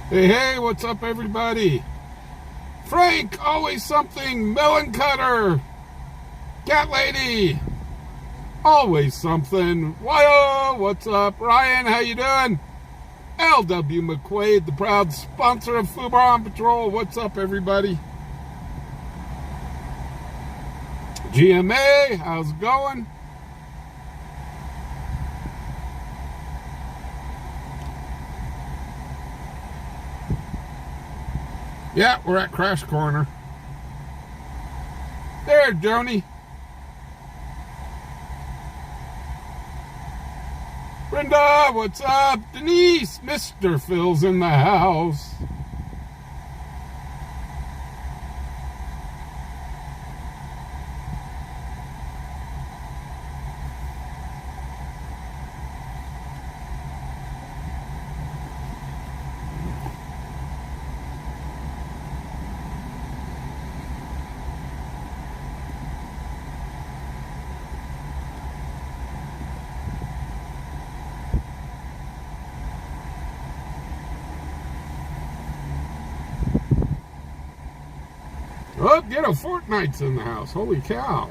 Hey, hey, what's up, everybody? Frank, always something. Melon Cutter, Cat Lady, always something. Wyo, what's up? Ryan, how you doing? L.W. McQuaid, the proud sponsor of fubarOnPatrol. What's up, everybody? GMA, how's it going? Yeah, we're at Crash Corner. There, Joni. Brenda, what's up? Denise, Mr. Phil's in the house. Oh, get a Fortnite's in the house. Holy cow.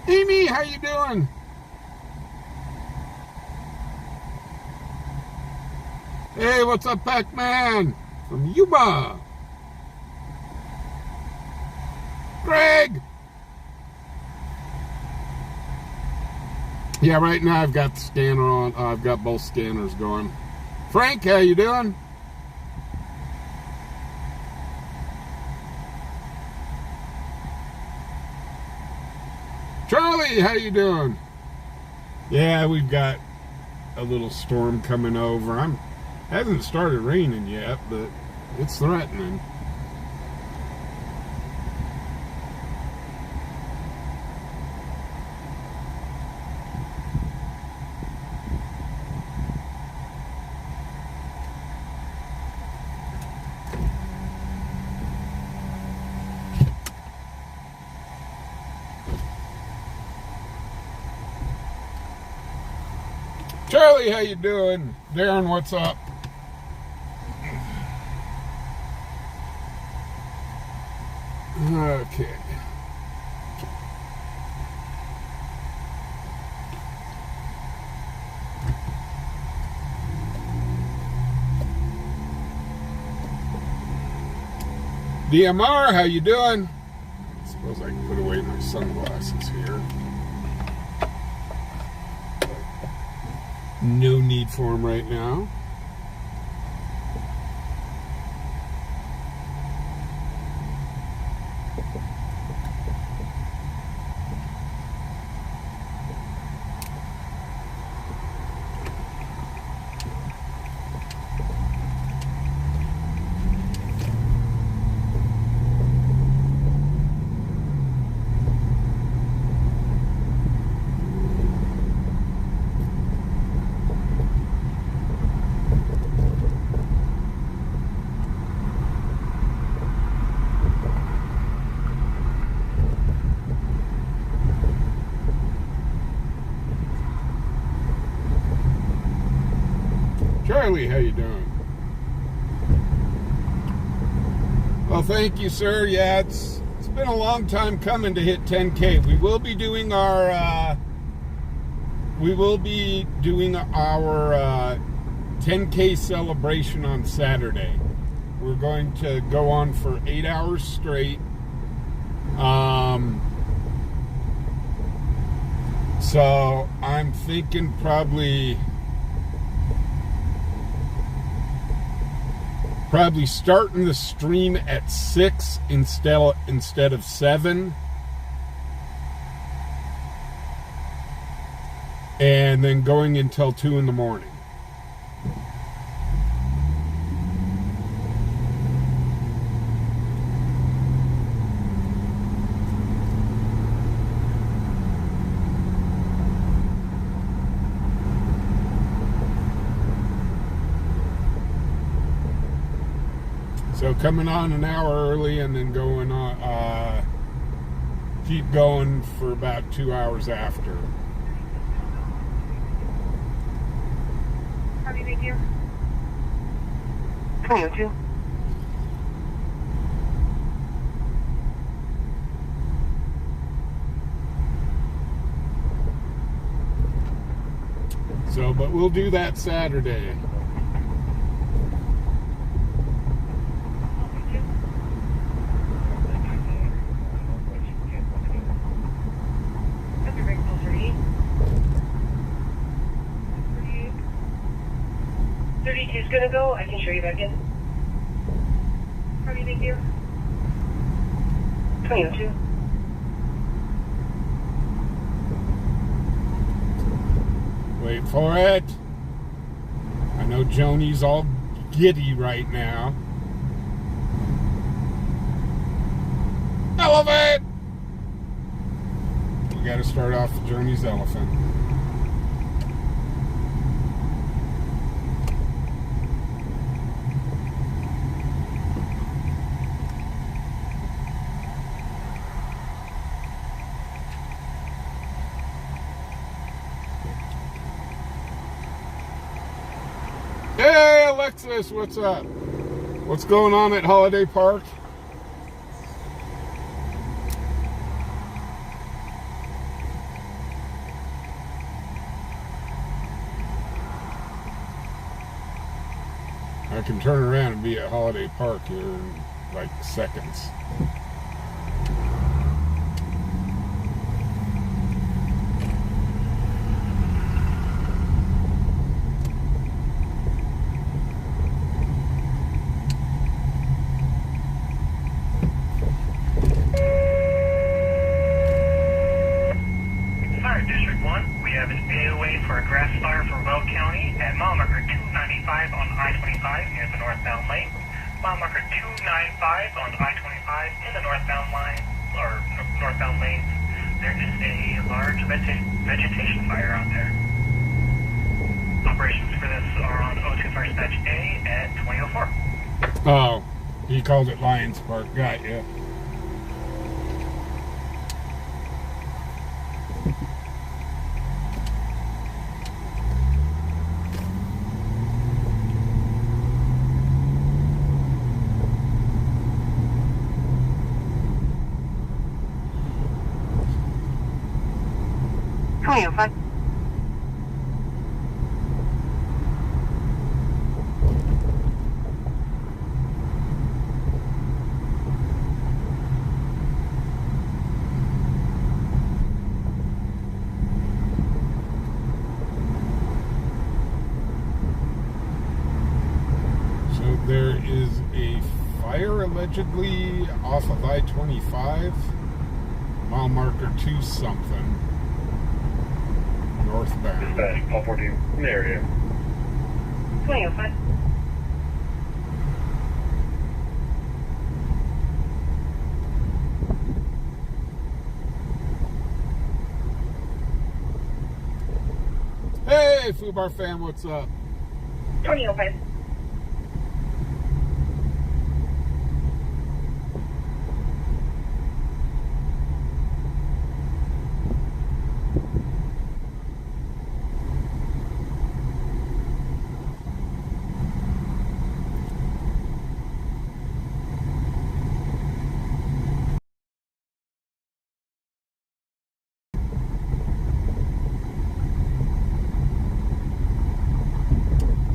Amy, how you doing? Hey, what's up, Pac-Man? From Yuba. Greg. Yeah, right now I've got the scanner on. I've got both scanners going. Frank, how you doing? Charlie, how you doing? Yeah, we've got a little storm coming over. Hasn't started raining yet, but it's threatening. Charlie, how you doing? Darren, what's up? Okay. DMR, how you doing? I suppose I can put away my sunglasses here. No need for them right now. Charlie, how you doing? Well, thank you, sir. Yeah, it's been a long time coming to hit 10K. We will be doing our 10K celebration on Saturday. We're going to go on for 8 hours straight. So I'm thinking probably starting the stream at 6 instead of 7, and then going until 2 in the morning. So coming on an hour early and then going on, keep going for about 2 hours after. 2002. So, but we'll do that Saturday. Is gonna go. I can show you back in. How do you think you? 2002. Wait for it. I know Joni's all giddy right now. Elephant! We gotta start off with Joni's elephant. Hey Alexis, what's up? What's going on at Holiday Park? I can turn around and be at Holiday Park here in like seconds. Vegetation fire out there. Operations for this are on O2 Fire Dispatch A at 2004. Oh, he called it Lions Park. Got ya. There is a fire allegedly off of I-25, mile marker 2 something, northbound. Dispatch, call 14 in the area. 2005. Hey, Fubar fam, what's up? 2005.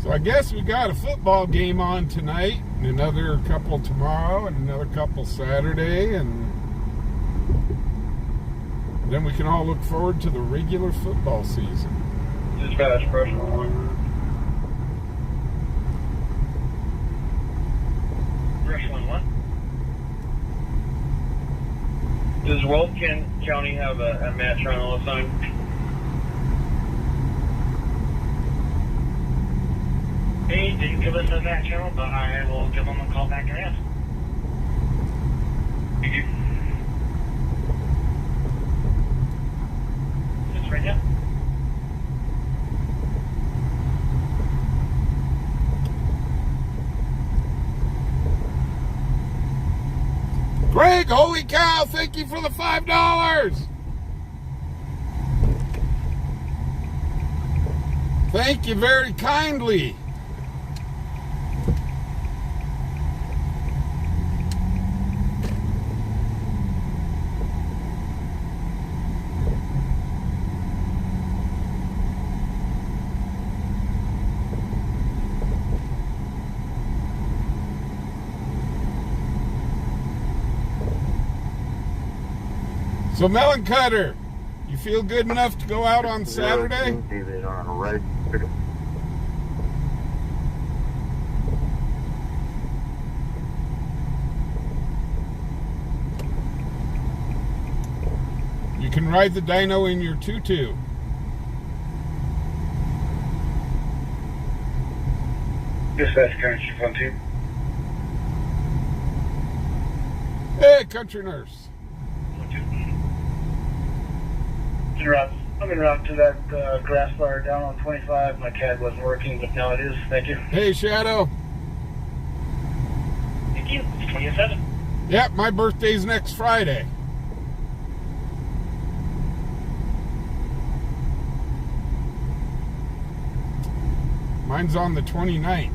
So I guess we got a football game on tonight, and another couple tomorrow, and another couple Saturday, and then we can all look forward to the regular football season. Dispatch, pressure on. Rushland 1. Does Wells County have a match run all the time? They didn't give us a match channel, but I will give them a call back and ask. Thank you. It's right now. Greg, holy cow, thank you for the $5. Thank you very kindly. So, Melon Cutter, you feel good enough to go out on Saturday? You can ride the dyno in your tutu. Dispatch current on 2. Hey, country nurse. I'm en route to that grass fire down on 25. My CAD wasn't working, but now it is. Thank you. Hey, Shadow. Thank you. It's 27. Yep, my birthday's next Friday. Mine's on the 29th.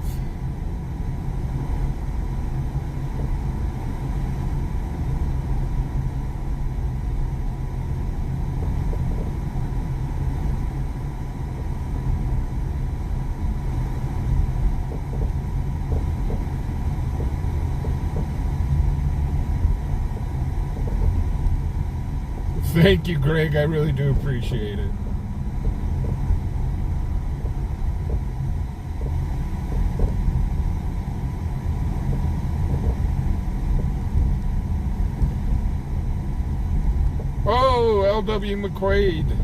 Thank you, Greg. I really do appreciate it. Oh, L.W. McQuaid.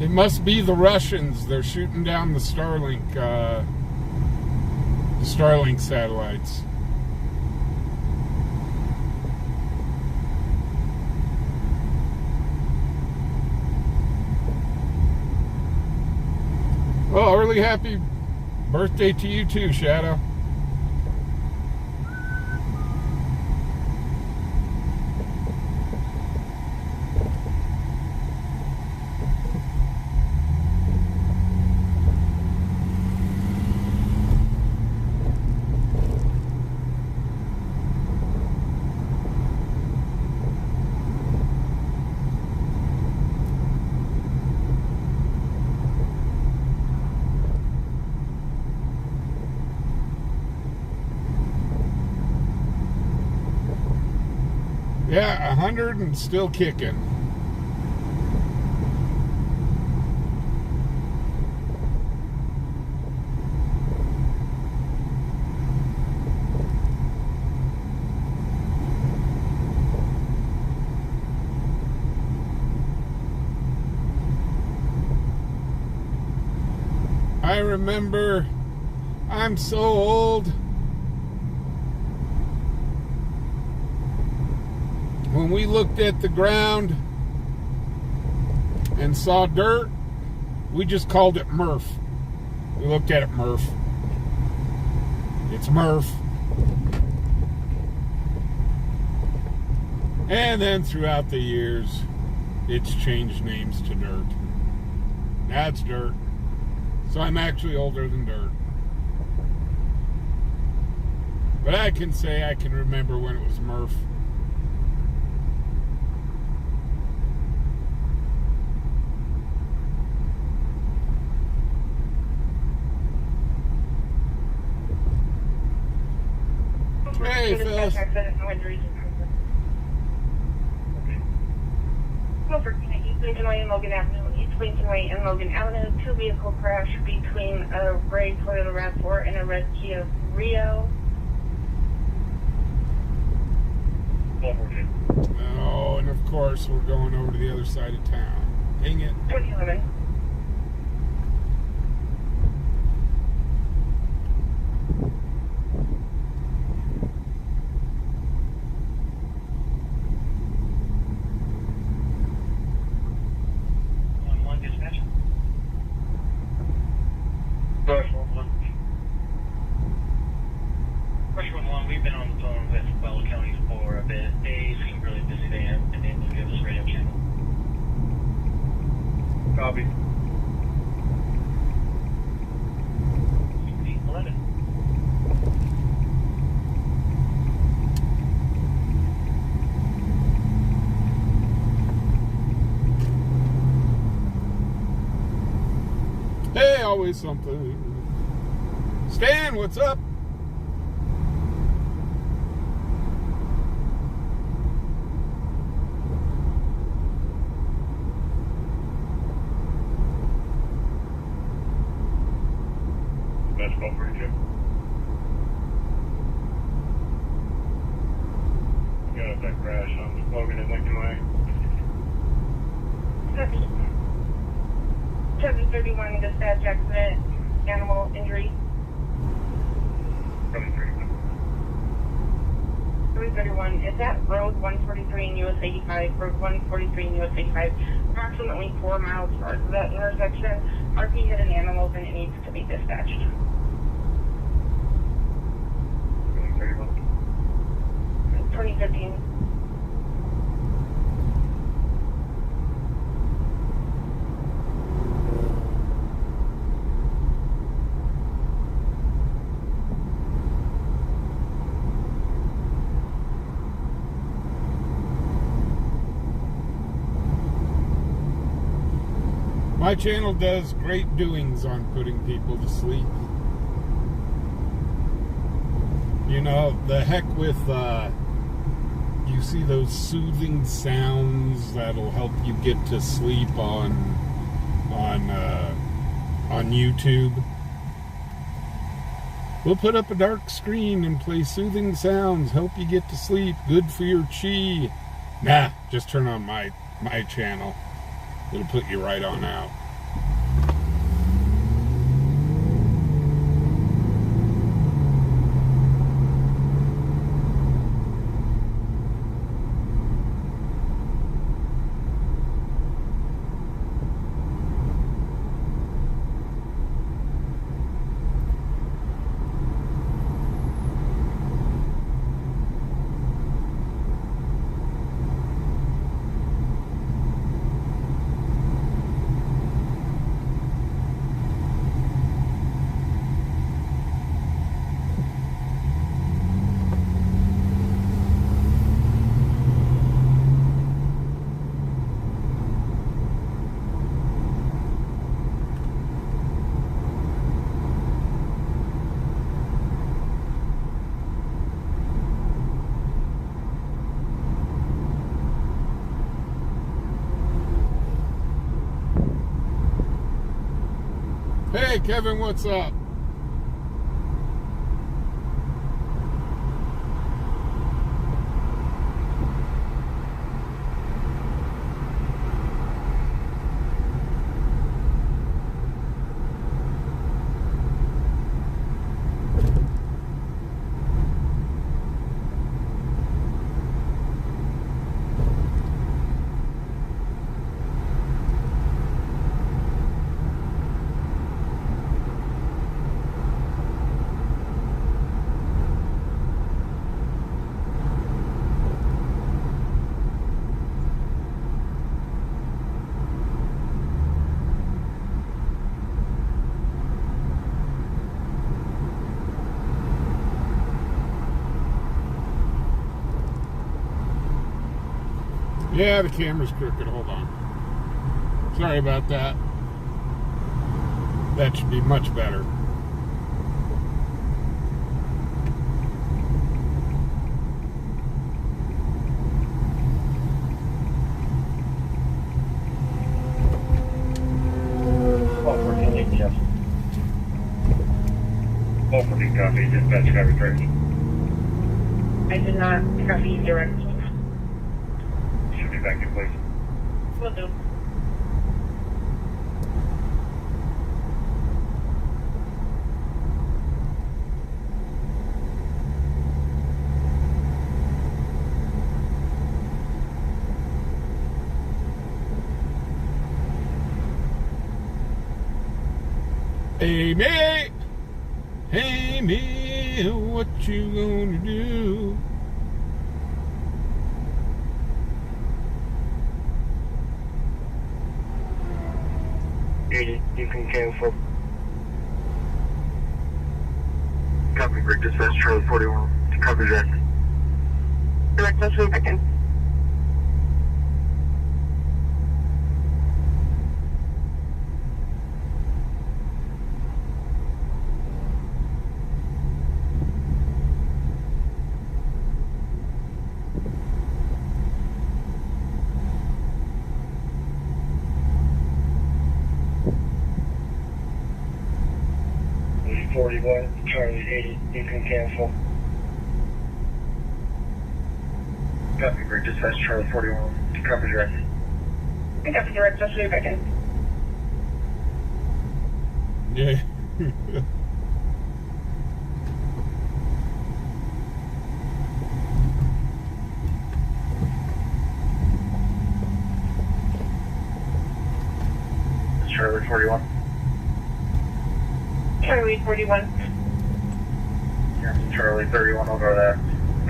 It must be the Russians. They're shooting down the Starlink satellites. Well, early happy birthday to you too, Shadow. Yeah, 100 and still kicking. I remember, I'm so old. When we looked at the ground and saw dirt, we just called it Murph. We looked at it Murph. It's Murph. And then throughout the years, it's changed names to dirt. Now it's dirt. So I'm actually older than dirt. But I can say I can remember when it was Murph. Hey, Phil. Over East Lincoln Way and Logan Avenue. East Lincoln Way and Logan Avenue. 2-vehicle crash between a gray Toyota RAV4 and a red Kia Rio. Oh, and of course we're going over to the other side of town. Dang it. 2011. We've been on the phone with Butler County for a bit. They seem really busy. They haven't been able to give us radio channel. Copy. 11. Hey, always something. Stan, what's up? Copy. 731 dispatch accident, animal injury. 731, is that road 143 in US 85, road 143 in US 85, approximately 4 miles north of that intersection. RP hit an animal and it needs to be dispatched. 2015. My channel does great doings on putting people to sleep. You know, the heck with, you see those soothing sounds that'll help you get to sleep on YouTube. We'll put up a dark screen and play soothing sounds, help you get to sleep, good for your chi. Nah, just turn on my channel. It'll put you right on out. Hey Kevin, what's up? Yeah, the camera's crooked. Hold on. Sorry about that. That should be much better. Copy, dispatch, copy, correct. I did not copy direct. Should be back in place. Will do. Hey mate, hey me, what you gonna do? You can cancel. Copy, Rick, dispatch, Charlie 41. Copy, Jack. Direct, let's move back in. There's 41, Charlie 80. You can cancel. Copy, Rick, dispatch, Charlie 41. Copy, Jack. I got the direct just back in. Yeah. Charlie 41. Charlie 41. Yeah, Charlie 31 over that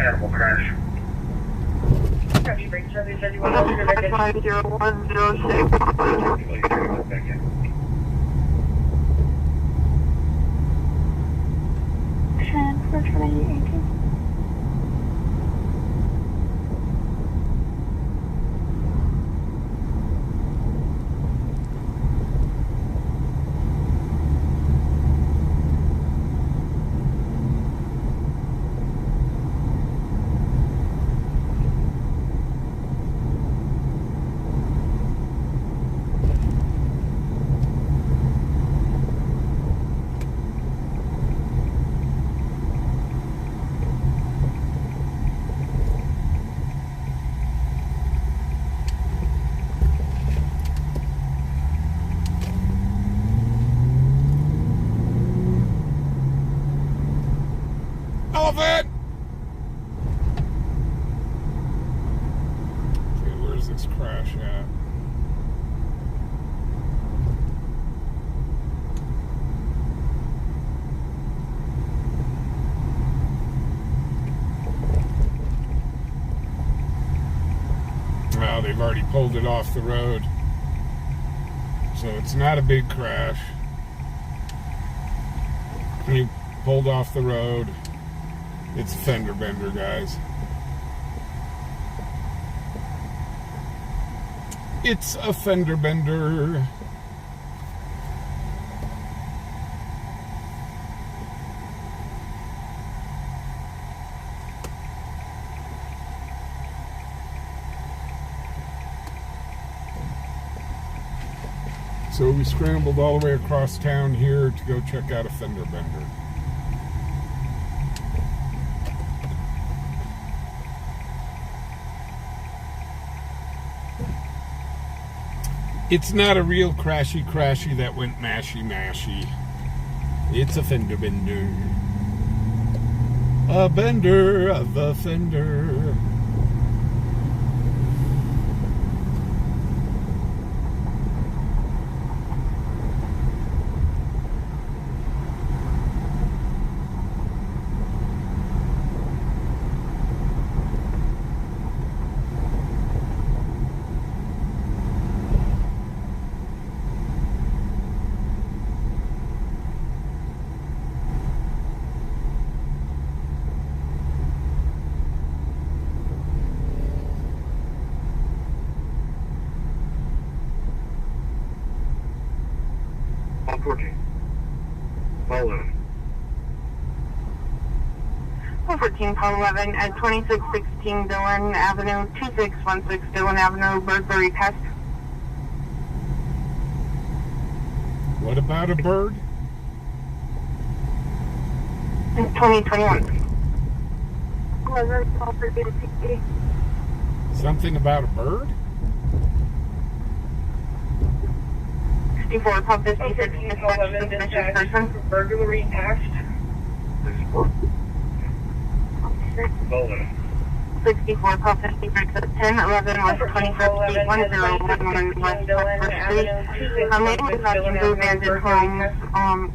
animal crash. Copy, break Charlie 31 over to back in. 50106. Back in. Transfer 2018. Elephant! Okay, where's this crash at? Well, they've already pulled it off the road. So it's not a big crash. He pulled off the road. It's a fender bender, guys. It's a fender bender. So we scrambled all the way across town here to go check out a fender bender. It's not a real crashy that went mashy. It's a fender bender. A bender of a fender. Follow. 14, call 11 at 2616 Dillon Avenue, 2616 Dillon Avenue, Burglary Pest. What about a bird? 2021. 11, call for DCP. Something about a bird? 64, call 56, 13, call 11, suspicious dispatch, person. burglary pest. Follow. 64, call 56 at 1011 West 21st Street, 1011 West 21st Street. Man was walking through abandoned homes,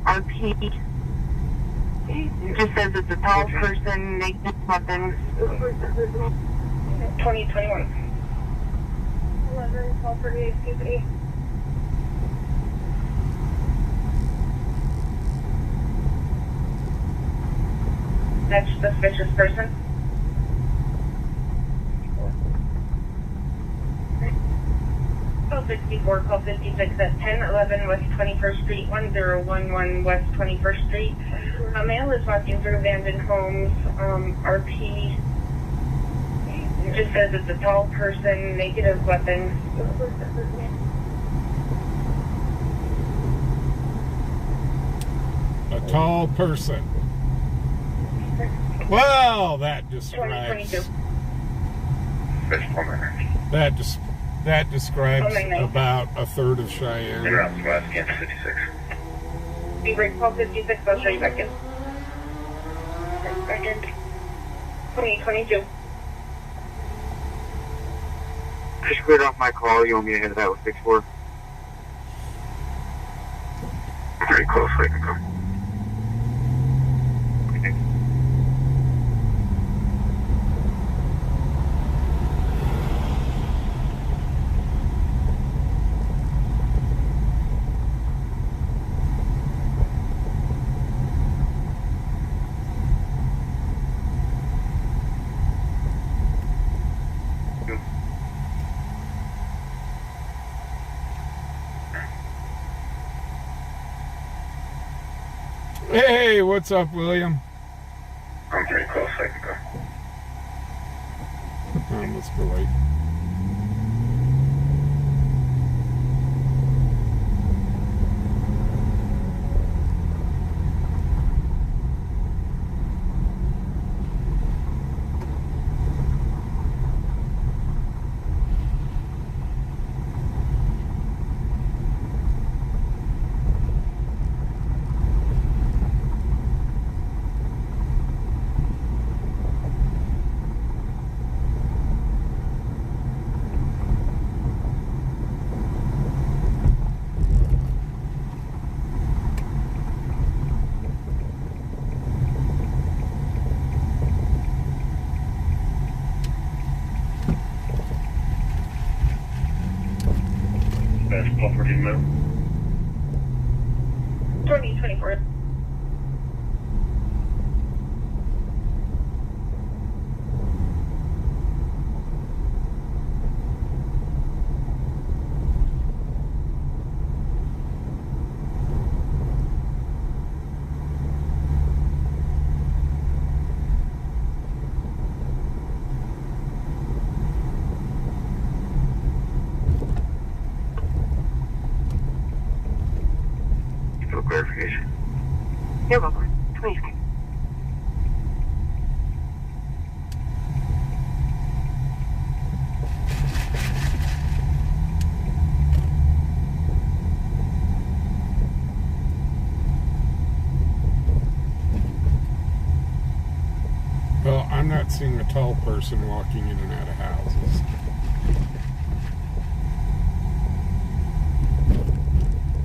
RP. It just says it's a tall person, naked weapons. 2021. 11, call for DCP. Next suspicious person. Call 64, call 56 at 1011 West 21st Street, 1011 West 21st Street. A male is walking through abandoned homes, RP. It just says it's a tall person, naked of weapons. A tall person. Well, that describes. 2022. Fish plumber. That describes 099. about a third of Cheyenne. Interrupt, West, Kansas 56. Be break call 56, I'll show you back in. Back in. 2022. Just cleared off my call. You want me to hit that with 6-4? Pretty close, I can go. Hey, what's up, William? I'm pretty close, I can go. Let's go wait. Best property move. 2024. Still clarification. You're welcome. 26. Well, I'm not seeing a tall person walking in and out of houses.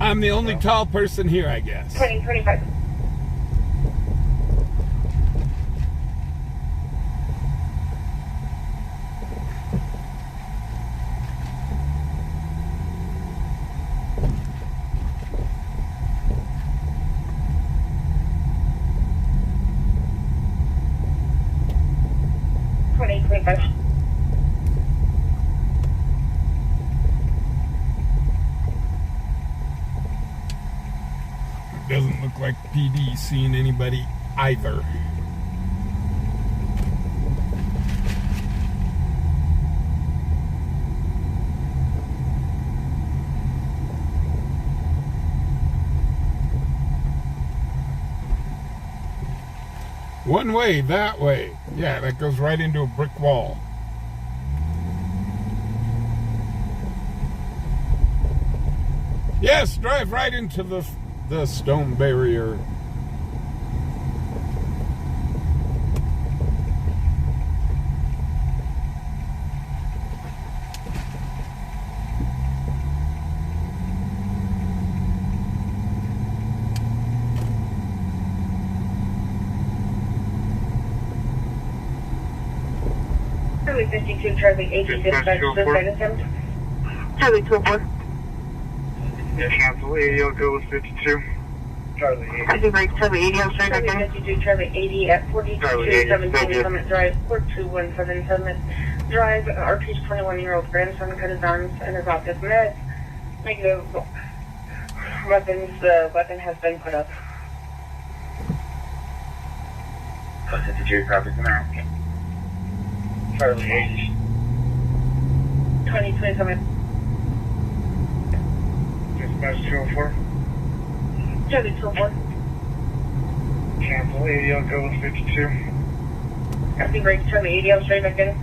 I'm the only tall person here, I guess. 2025. Doesn't look like PD seeing anybody either. One way, that way. Yeah, that goes right into a brick wall. Yes, drive right into the stone barrier. Charlie 52, Charlie 80, dispatch, suicide attempt. Charlie 24. Cancel 80, I'll go with 52. Charlie 80. I do break Charlie 80, I'm straight back Charlie in. 52, Charlie 80 at 4217 Summit Drive, 4217 Summit Drive. RP's 21-year-old grandson cut his arms and is off his meds. Negative weapons. The weapon has been put up. 52, copies now. Charlie 80. 2020 Summit. Dispatch 204. Charlie 24. Cancel 80, I'll go with 52. Copy break Charlie 80, I'm straight back in.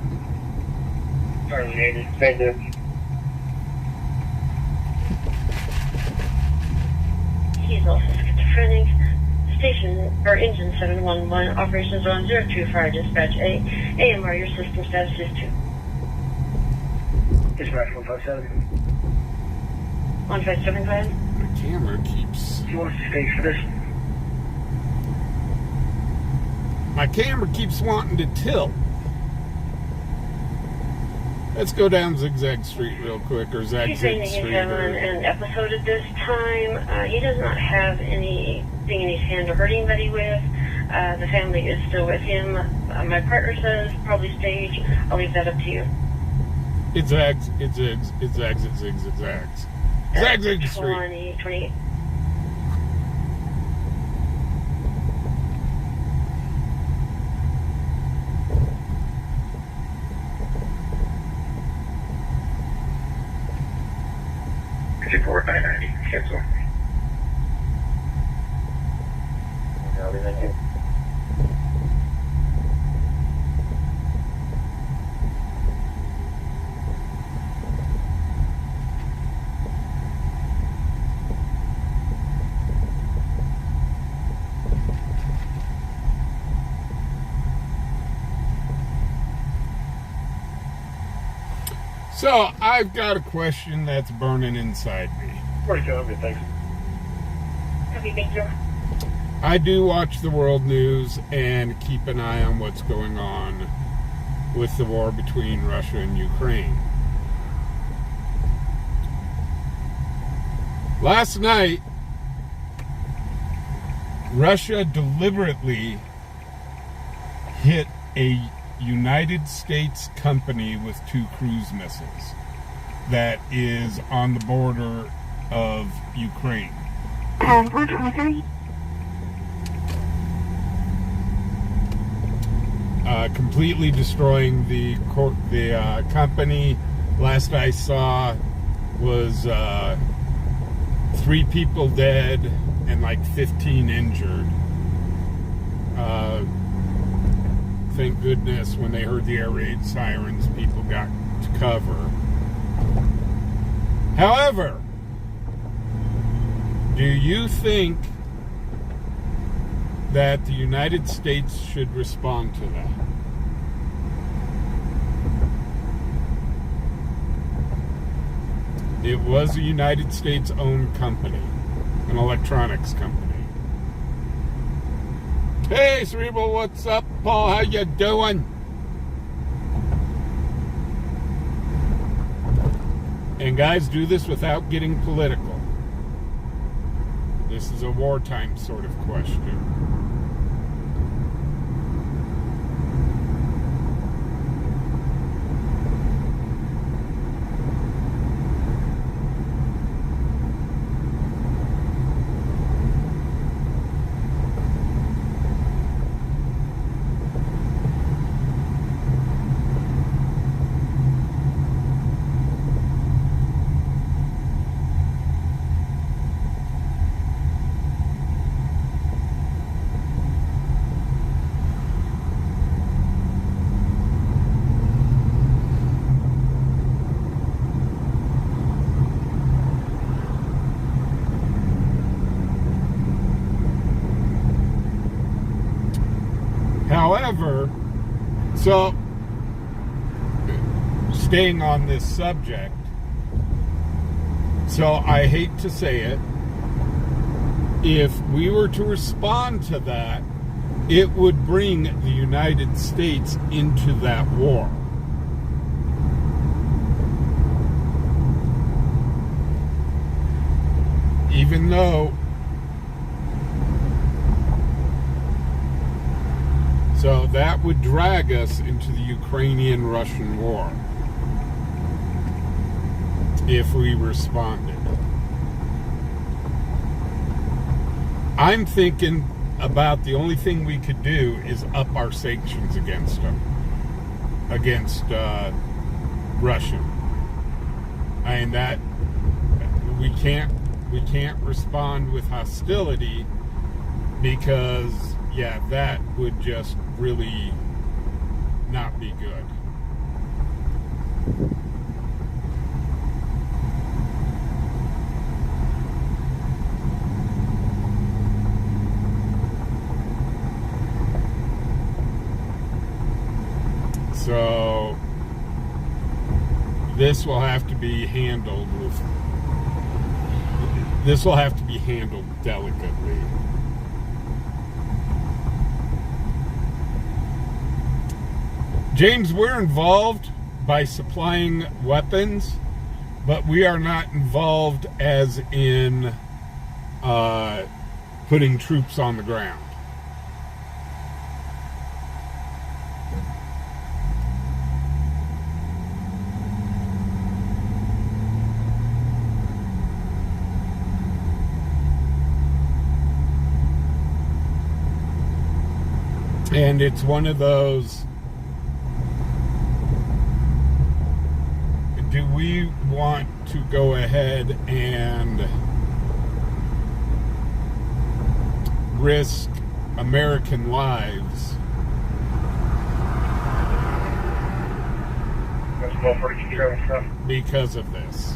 Charlie 80. Thank you. training. Station or engine 711, operations on 025, dispatch A. AMR, your system status is 2. Dispatch 157. 157, go ahead. The camera keeps... You want us to stage for this? My camera keeps wanting to tilt. Let's go down Zigzag Street real quick, or He's saying Zagzag that he's Street. having an episode at this time. He does not have anything in his hand to hurt anybody with. The family is still with him. My partner says probably stage. I'll leave that up to you. It zags, it zigs, it zags, it zigs, it zags. Zagzag Street. 28. Report 990, cancel. So, I've got a question that's burning inside me. Pretty good, okay, thanks. Copy, thank you. I do watch the world news and keep an eye on what's going on with the war between Russia and Ukraine. Last night, Russia deliberately hit a United States company with 2 cruise missiles that is on the border of Ukraine. 423. Completely destroying the company. Last I saw was 3 people dead and like 15 injured. Thank goodness when they heard the air raid sirens, people got to cover. However, do you think that the United States should respond to that? It was a United States-owned company, an electronics company. Hey, Cerebral, what's up, Paul? How you doing? And guys, do this without getting political. This is a wartime sort of question. However, so staying on this subject, so I hate to say it, if we were to respond to that, it would bring the United States into that war. Even though, so that would drag us into the Ukrainian-Russian war if we responded. I'm thinking about the only thing we could do is up our sanctions against them, against Russia. I mean, that we can't respond with hostility, because yeah, that would just really not be good. this will have to be handled with. This will have to be handled delicately. James, we're involved by supplying weapons, but we are not involved as in putting troops on the ground. And it's one of those, do we want to go ahead and risk American lives because of this?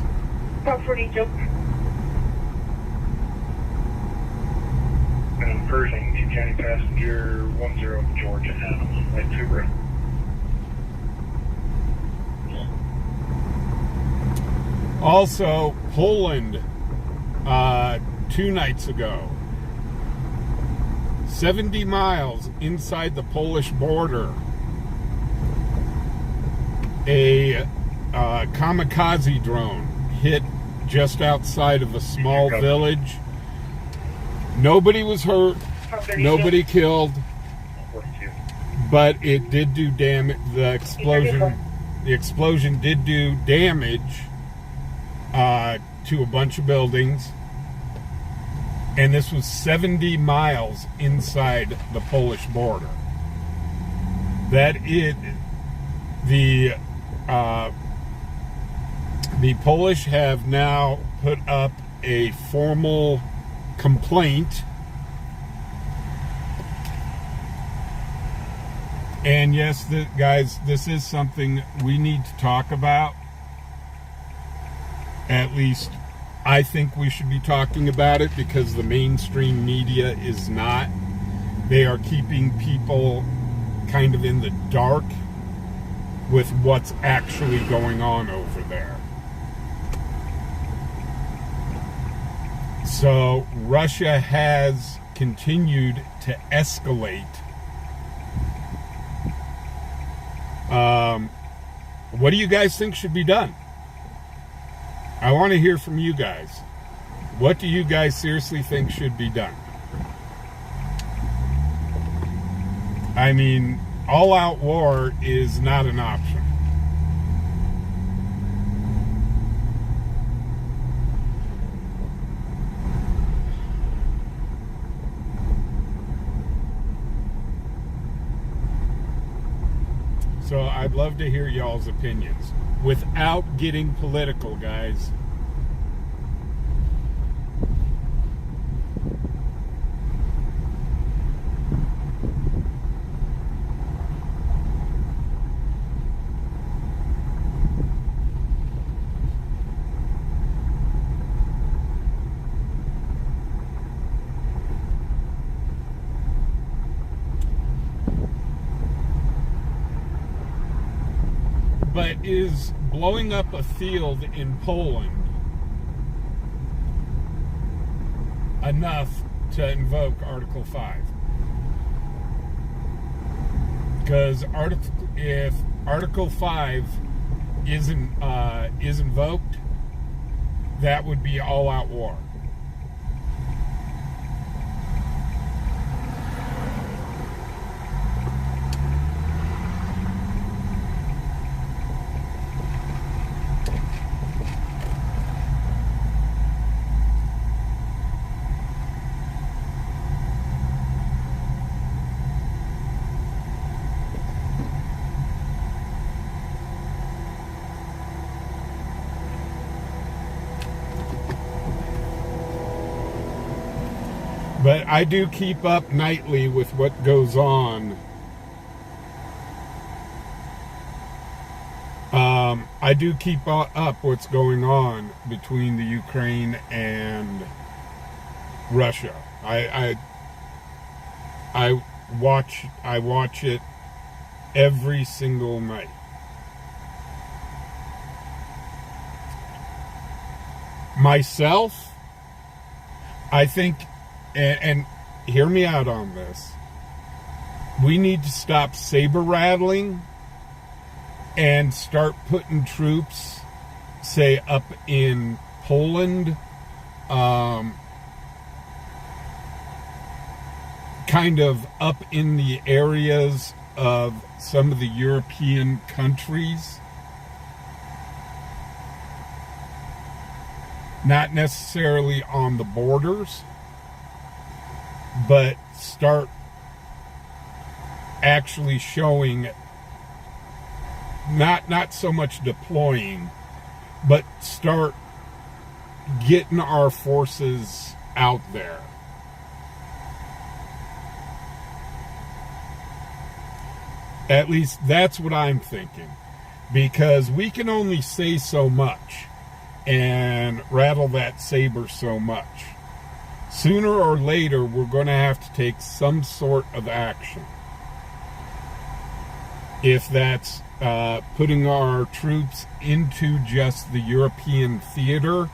About 42. And Pershing, Chief County Passenger 10 Georgia Adams, like Subaru. Also, Poland, 2 nights ago, 70 miles inside the Polish border, a kamikaze drone hit just outside of a small village. Nobody was hurt, nobody killed, but it did do damage. The explosion did do damage to a bunch of buildings, and this was 70 miles inside the Polish border. That is the Polish have now put up a formal complaint, and yes, guys, this is something we need to talk about. At least I think we should be talking about it, because the mainstream media is not. They are keeping people kind of in the dark with what's actually going on over there. So Russia has continued to escalate. What do you guys think should be done? I want to hear from you guys. What do you guys seriously think should be done? I mean, all-out war is not an option. So I'd love to hear y'all's opinions without getting political, guys. But is blowing up a field in Poland enough to invoke Article 5? Because if Article 5 is invoked, that would be all-out war. But I do keep up nightly with what goes on. I do keep up what's going on between the Ukraine and Russia. I watch it every single night. myself, I think, and hear me out on this, we need to stop saber rattling and start putting troops, say, up in Poland, kind of up in the areas of some of the European countries. Not necessarily on the borders, but start actually showing, not so much deploying, but start getting our forces out there. At least that's what I'm thinking, because we can only say so much and rattle that saber so much. Sooner or later, we're going to have to take some sort of action. If that's putting our troops into just the European theater,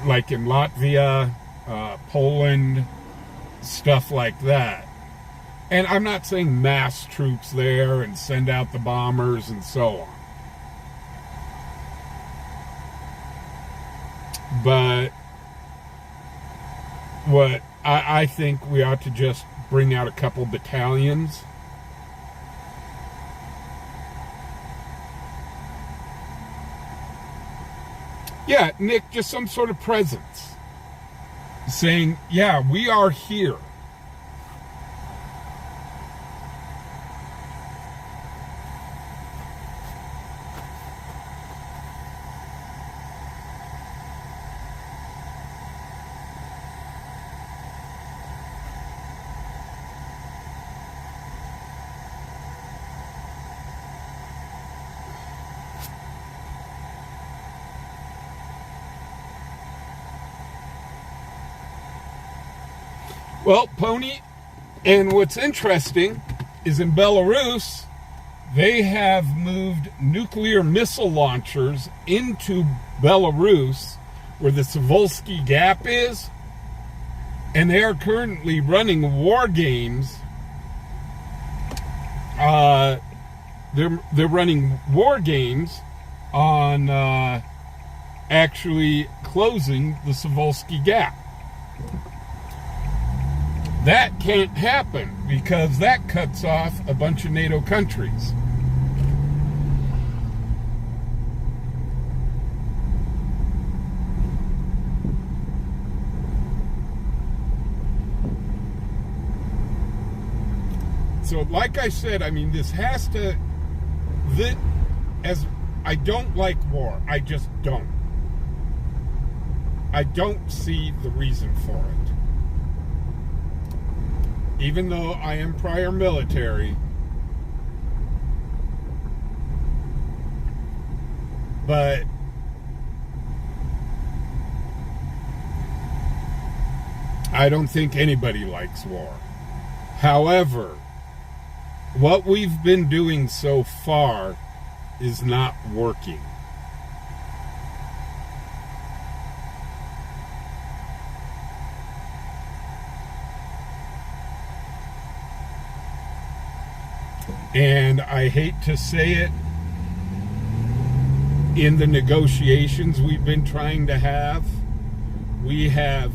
like in Latvia, Poland, stuff like that. And I'm not saying mass troops there and send out the bombers and so on. But what I think we ought to just bring out a couple battalions. Yeah, Nick, just some sort of presence. Saying, yeah, we are here. Well, Pony, and what's interesting is in Belarus, they have moved nuclear missile launchers into Belarus, where the Sovolsky Gap is, and they are currently running war games. They're running war games on actually closing the Sovolsky Gap. That can't happen because that cuts off a bunch of NATO countries. So like I said, I mean, this has to, as I don't like war, I just don't. I don't see the reason for it. Even though I am prior military, but I don't think anybody likes war. However, what we've been doing so far is not working. And I hate to say it, in the negotiations we've been trying to have, we have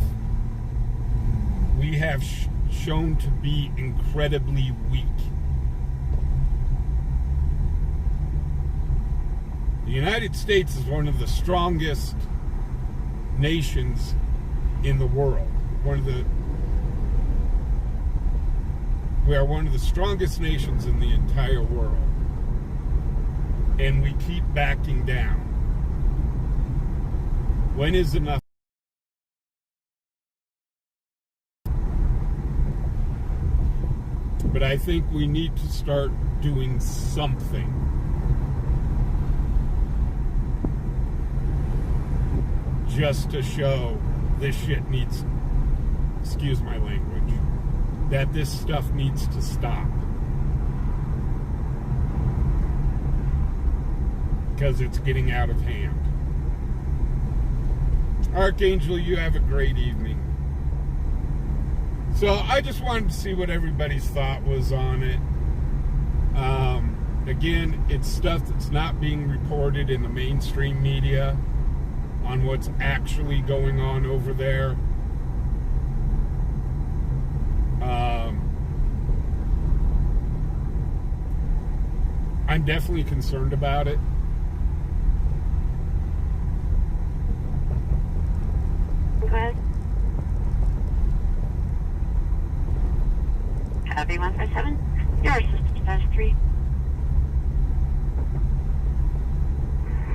shown to be incredibly weak. The United States is one of the strongest nations in the world. We are one of the strongest nations in the entire world. And we keep backing down. When is enough? But I think we need to start doing something. Just to show this shit needs, excuse my language, that this stuff needs to stop. because it's getting out of hand. Archangel, you have a great evening. So I just wanted to see what everybody's thought was on it. Again, it's stuff that's not being reported in the mainstream media on what's actually going on over there. I'm definitely concerned about it. Go ahead. Copy 157. Your assistant status 3.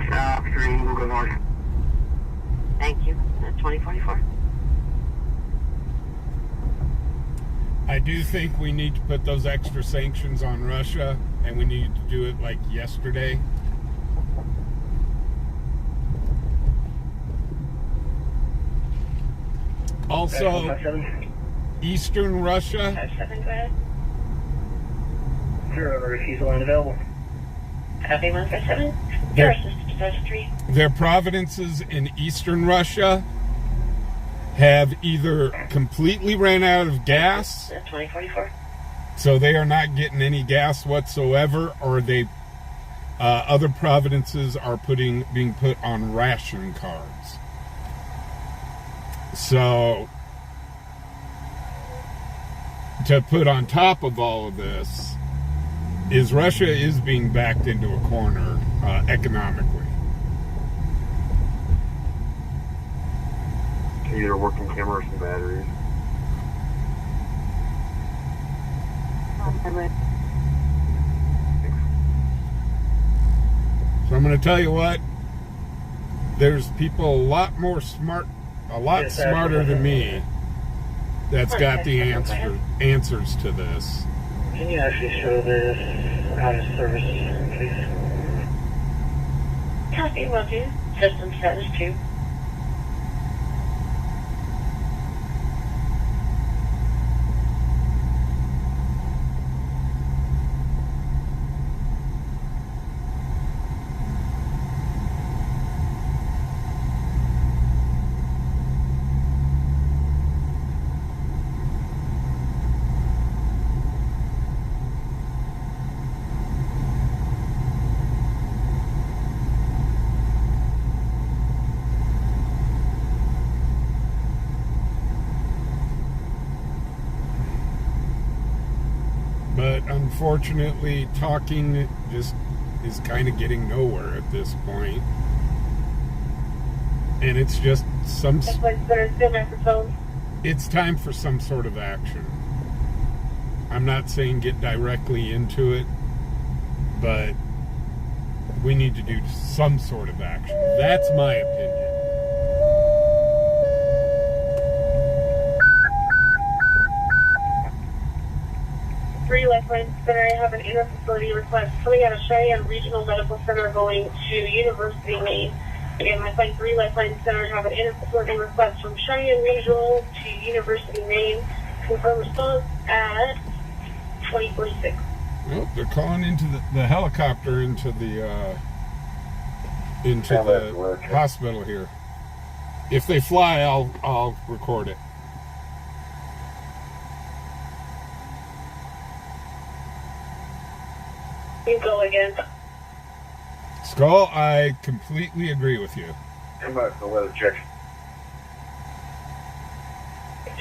Stop 3, we'll go north. Thank you. 2044. I do think we need to put those extra sanctions on Russia, and we need to do it like yesterday. Also, Eastern Russia, 57, go ahead. Zero refusal unavailable. Copy 157. There- Your assistant status 3. their provinces in Eastern Russia have either completely ran out of gas, 2044. so they are not getting any gas whatsoever, or they other provinces are being put on ration cards. So to put on top of all of this is Russia is being backed into a corner economically. Either a working camera or some batteries. So I'm going to tell you what, there's people a lot smarter than me that's got the answers to this. Can you actually show this out of service, please? Copy, will do. System status 2. But unfortunately, talking just is kind of getting nowhere at this point. And it's just it's time for some sort of action. I'm not saying get directly into it, but we need to do some sort of action. That's my opinion. Three Lifeline Center, I have an inter-facility request coming out of Cheyenne Regional Medical Center going to University, Maine. Again, Lifeline 3 Lifeline Center, I have an inter-facility request from Cheyenne Regional to University, Maine. Confirm response at 2046. Well, they're calling into the helicopter into the hospital here. If they fly, I'll record it. You go again. Skull, I completely agree with you. Come back for weather check.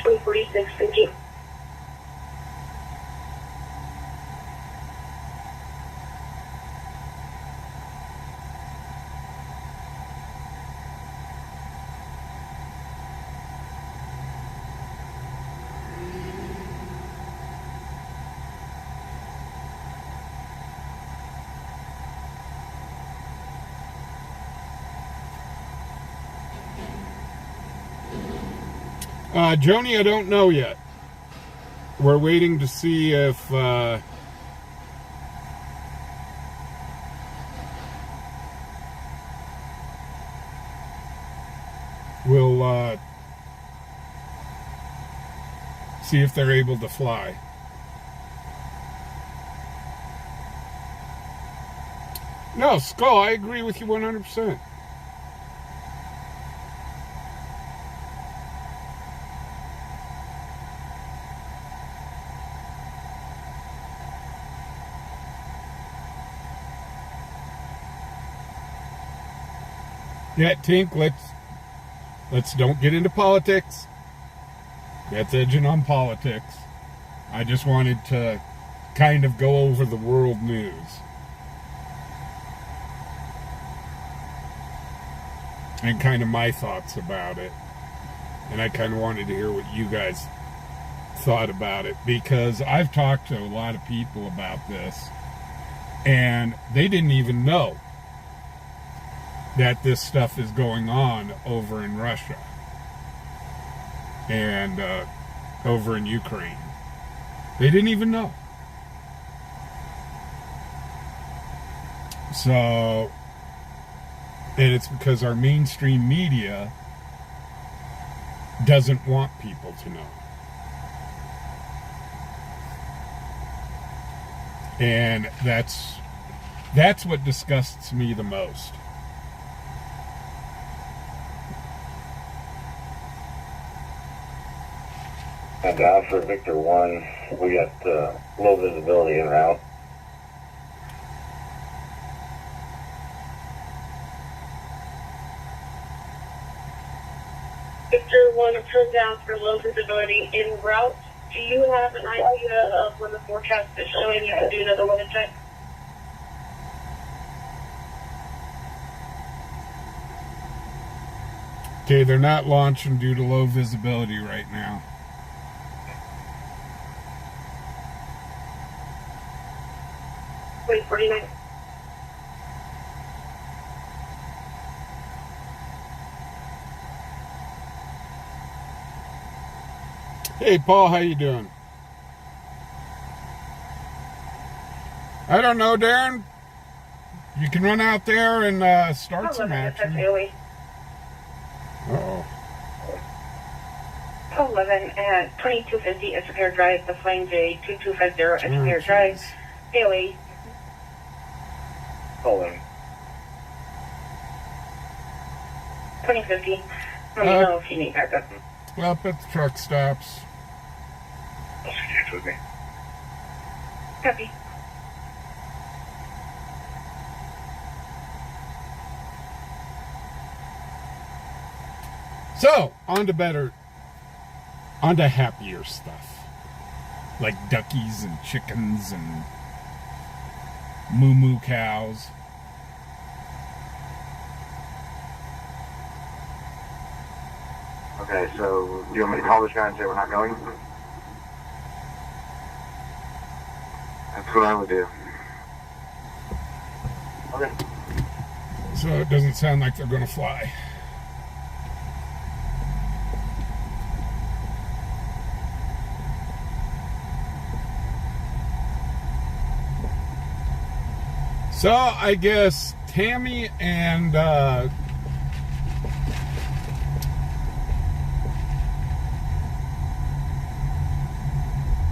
2046, thank you. Joni, I don't know yet. We're waiting to see if we'll see if they're able to fly. No, Skull, I agree with you 100%. Yeah, Tink, let's don't get into politics. That's edging on politics. I just wanted to kind of go over the world news. And kind of my thoughts about it. And I kind of wanted to hear what you guys thought about it, because I've talked to a lot of people about this, and they didn't even know that this stuff is going on over in Russia and over in Ukraine. They didn't even know. So, and it's because our mainstream media doesn't want people to know. And that's what disgusts me the most. And for Victor 1, we got low visibility en route. Victor 1, turn down for low visibility en route. Do you have an idea of when the forecast is showing you can do another weather check? Okay, they're not launching due to low visibility right now. Wait, 49. Hey, Paul, how you doing? I don't know, Darren. You can run out there and start some action. Uh-oh. 11 at 2250 Escapade Drive, the Flying J 2250 Escapade Drive, Haley. Hold on. 2050. Let me know if you need backup. Up at the truck stops. Excuse with me. Copy. So, on to happier stuff. Like duckies and chickens and moo-moo cows. Okay, so do you want me to call this guy and say we're not going? That's what I would do. Okay. So it doesn't sound like they're going to fly. So I guess Tammy and I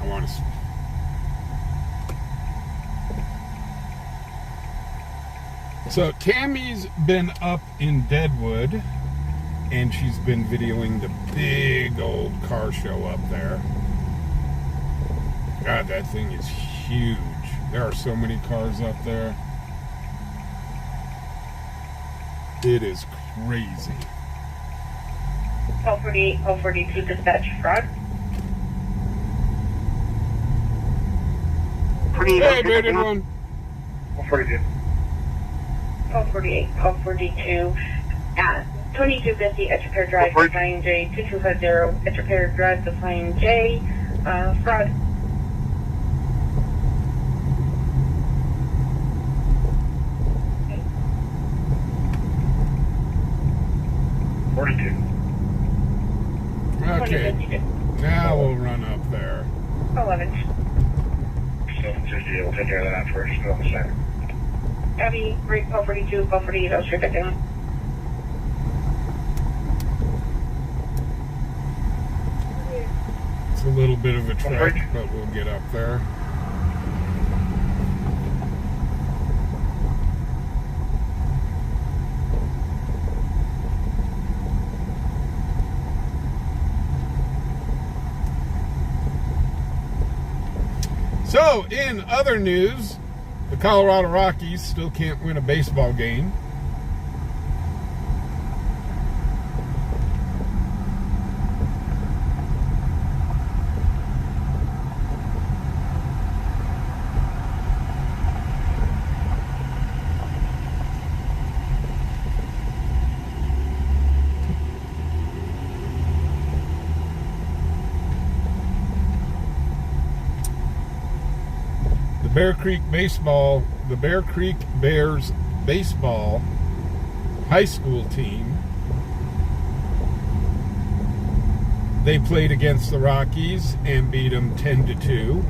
want to. So Tammy's been up in Deadwood, and she's been videoing the big old car show up there. God, that thing is huge. There are so many cars up there. It is crazy. 048, 042 dispatch fraud. Hey, bearded one. 42. 048, 042 at 2250 Etchapair Drive, the Flying J 2250 Etchapair Drive, the Flying J, fraud. Okay, now we'll run up there. 11. So, just we'll take care of that afterwards. Go on the second. Abby, break 042, 048, I'll straight back down. It's a little bit of a trek, but we'll get up there. So, in other news, the Colorado Rockies still can't win a baseball game. The Bear Creek Bears baseball high school team, they played against the Rockies and beat them 10-2.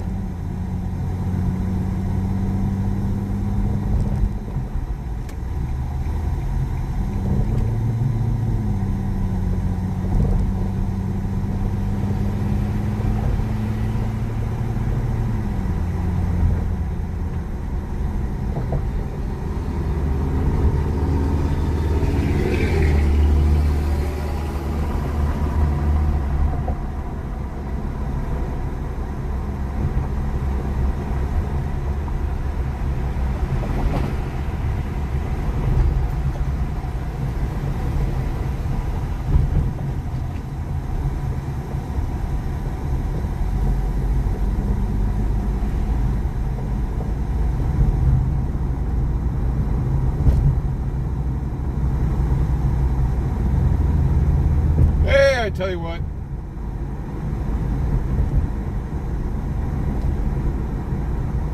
I tell you what.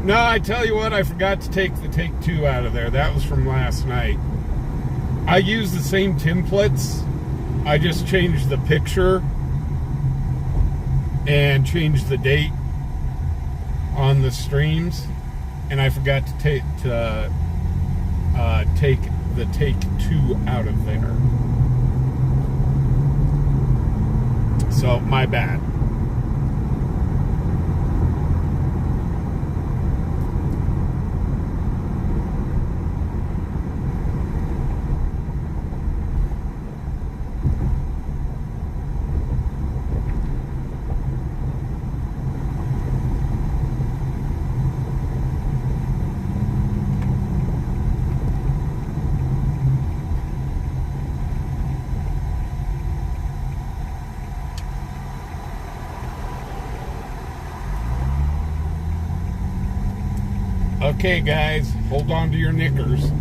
No, I tell you what, I forgot to take the take 2 out of there. That was from last night. I used the same templates. I just changed the picture and changed the date on the streams, and I forgot to take the take 2 out of there. So, my bad. Okay, guys, hold on to your knickers.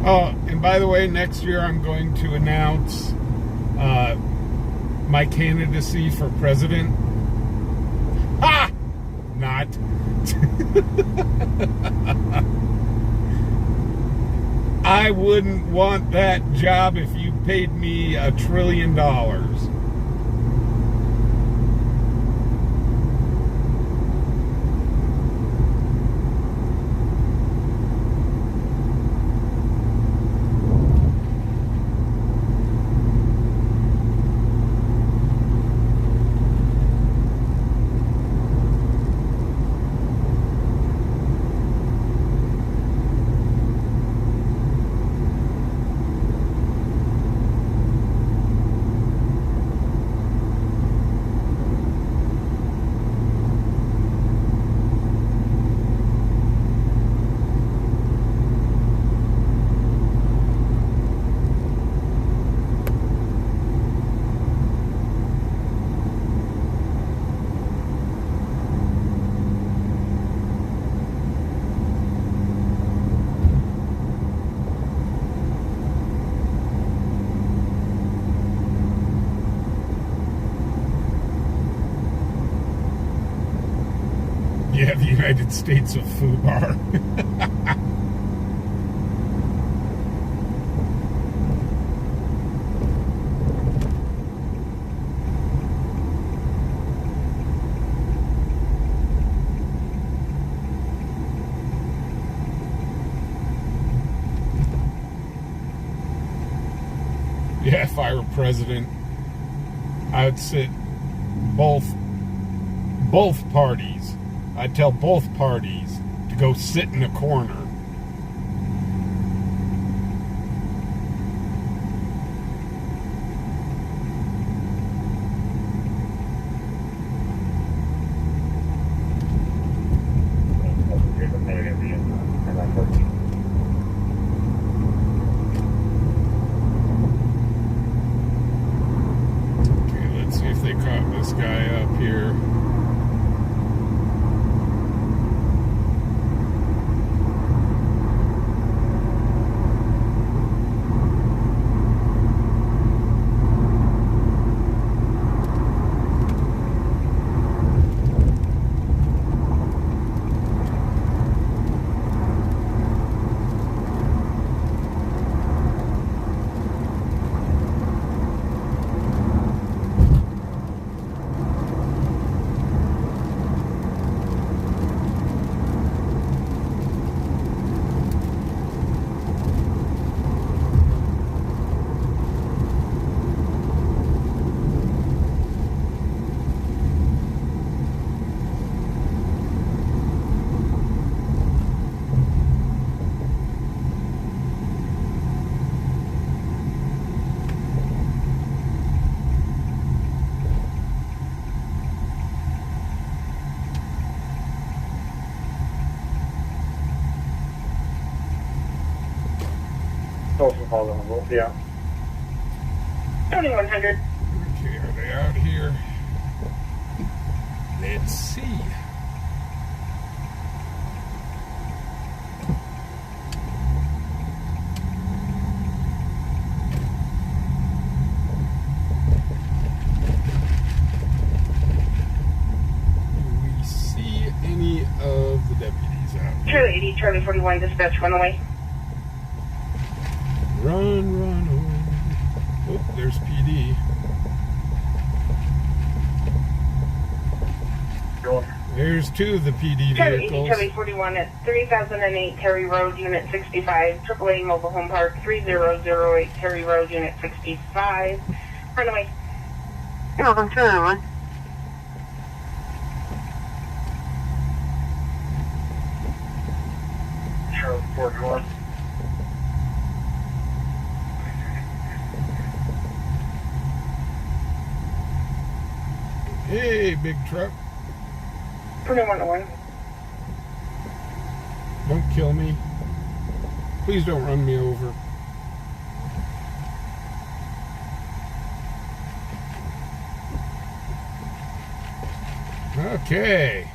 Oh, and by the way, next year I'm going to announce my candidacy for president. Ha! Not. I wouldn't want that job if you paid me $1 trillion. Yeah, the United States of Fubar. if I were president, I would sit both parties. I'd tell both parties to go sit in a corner. This guy up here. Yeah. 2100. Okay, are they out here? Let's see. Do we see any of the deputies out here? Charlie 80, Charlie 41, dispatch, run away. Run away. Oh, there's PD. There's two of the PD Charlie 80, vehicles. Charlie 41 at 3008 Terry Road, Unit 65, AAA Mobile Home Park, 3008 Terry Road, Unit 65. Run away. You're welcome, 201. Charlie 41. Hey, big truck. 2101. Don't kill me. Please don't run me over. Okay.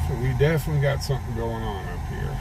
So we definitely got something going on up here.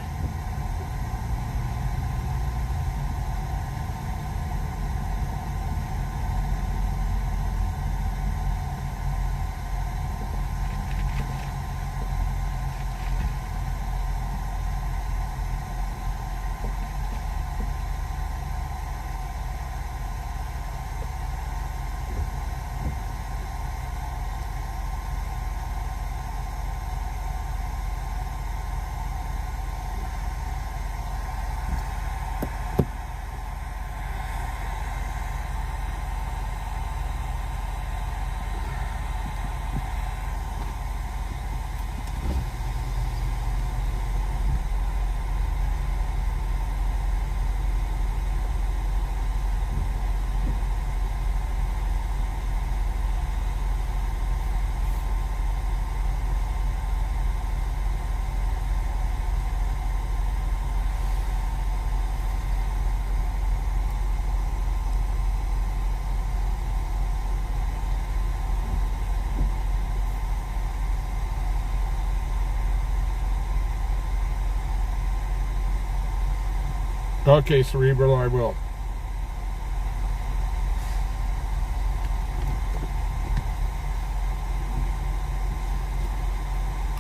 Okay, Cerebral, I will.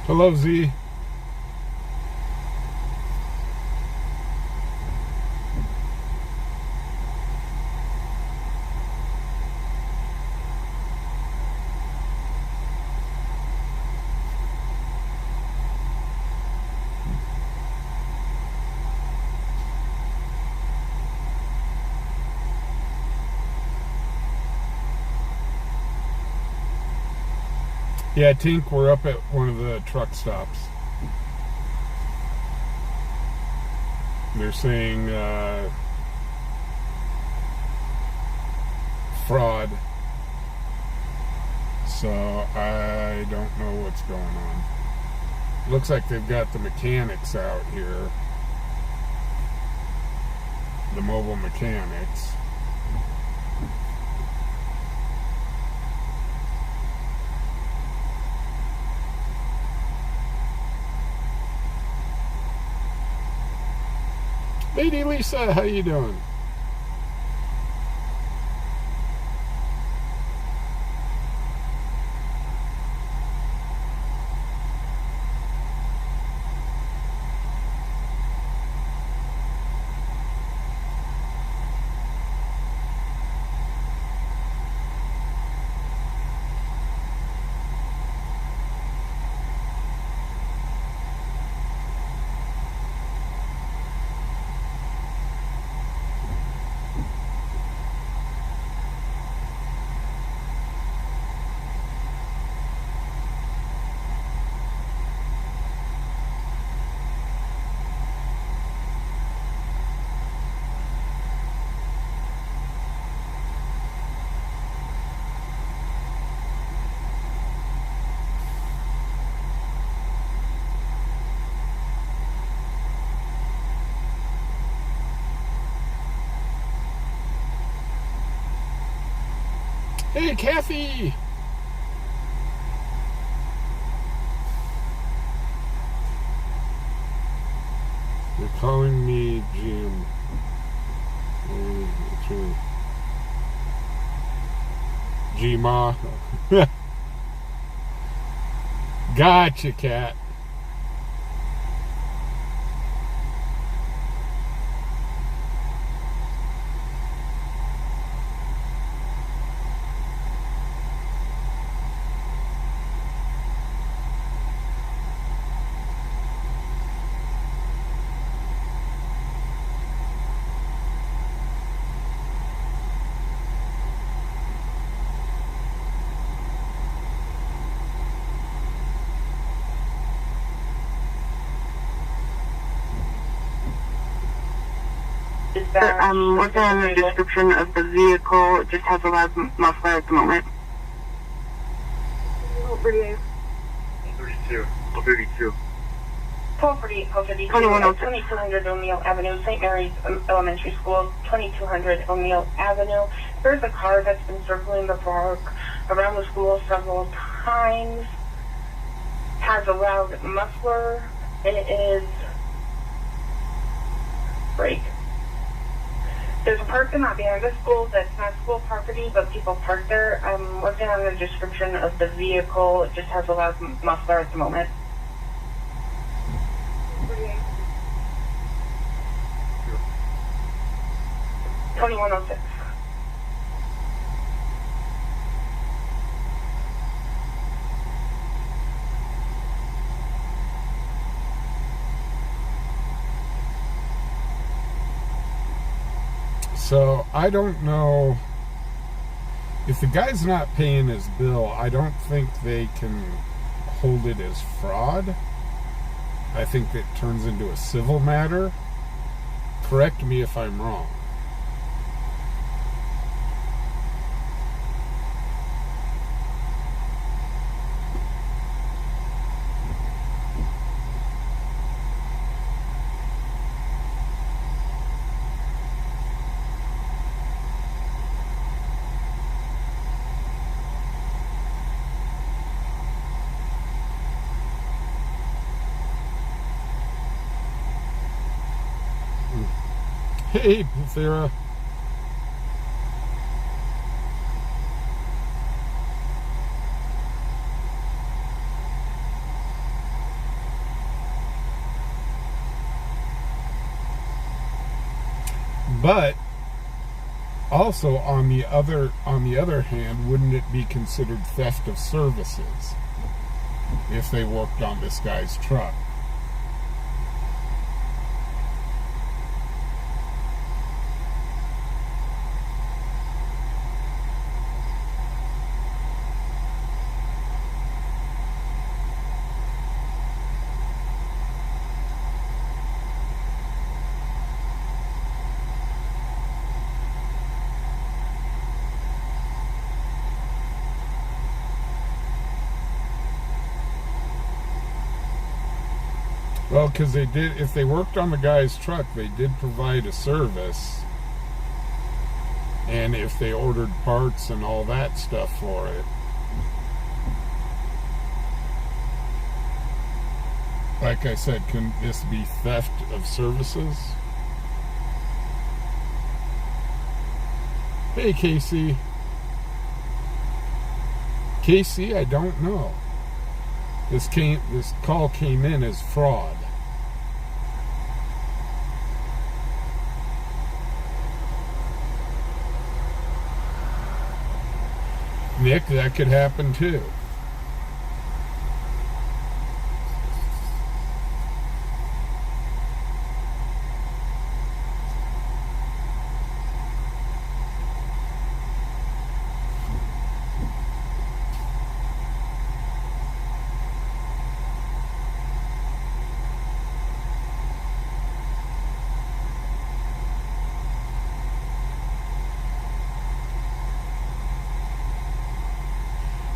Hello, Z. Yeah, Tink, we're up at one of the truck stops. They're saying fraud. So I don't know what's going on. Looks like they've got the mechanics out here. The mobile mechanics. Lady Lisa, how you doing? Hey, Kathy! They're calling me Jim. G-Ma. Gotcha, Cat. I'm working on the description of the vehicle. It just has a loud muffler at the moment. 1238. 32. 32. 1248, 2200 O'Neill Avenue, St. Mary's Elementary School, 2200 O'Neill Avenue. There's a car that's been circling the park around the school several times. Has a loud muffler. It is brake. There's a parking lot behind the school that's not school property, but people park there. I'm working on the description of the vehicle. It just has a loud muffler at the moment. 2106. So I don't know if the guy's not paying his bill. I don't think they can hold it as fraud. I think it turns into a civil matter. Correct me if I'm wrong. Hey, Thera. But also on the other hand, wouldn't it be considered theft of services if they worked on this guy's truck? Well, because they did, if they worked on the guy's truck, they did provide a service. And if they ordered parts and all that stuff for it. Like I said, can this be theft of services? Hey, Casey. Casey, I don't know. This call came in as fraud. Nick, that could happen too.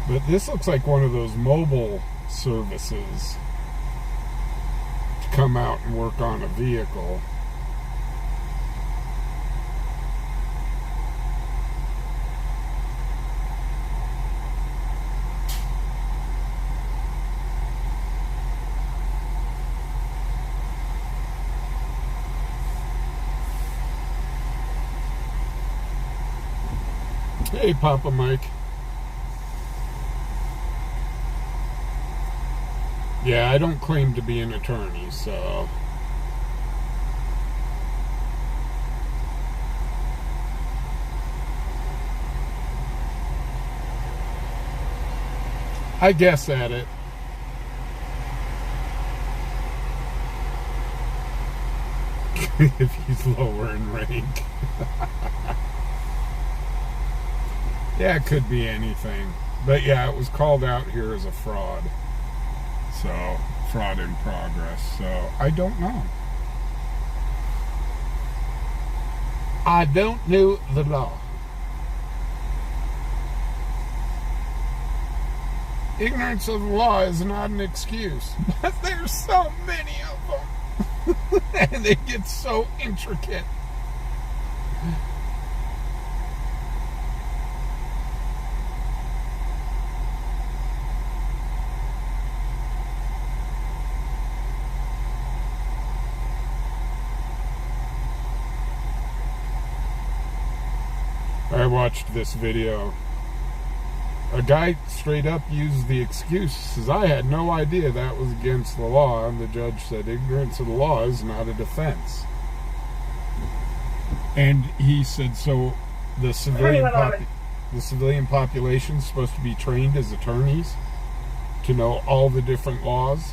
But this looks like one of those mobile services to come out and work on a vehicle. Hey, Papa Mike. Yeah, I don't claim to be an attorney, so... I guess at it. If he's lower in rank. Yeah, it could be anything. But yeah, it was called out here as a fraud. So, fraud in progress. So, I don't know. I don't know the law. Ignorance of the law is not an excuse. But there's so many of them. And they get so intricate. I watched this video. A guy straight up used the excuse, says, I had no idea that was against the law, and the judge said ignorance of the law is not a defense. And he said, so the civilian population is supposed to be trained as attorneys to know all the different laws.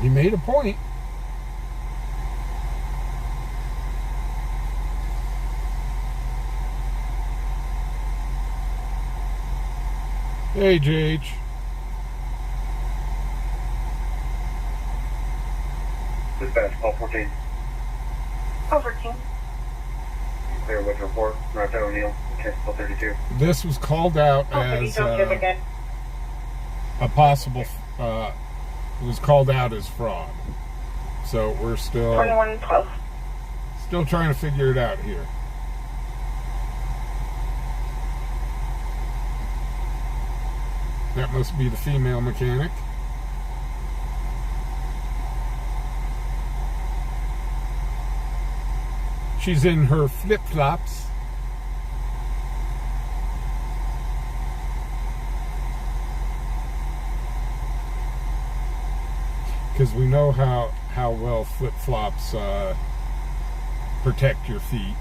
He made a point. Hey, JH. Dispatch, call 14. Call 14. Clear with report. North O'Neill, call 32. This was called out as a possible, it was called out as fraud. So we're still 2112. Still trying to figure it out here. That must be the female mechanic. She's in her flip-flops. Because we know how well flip-flops protect your feet.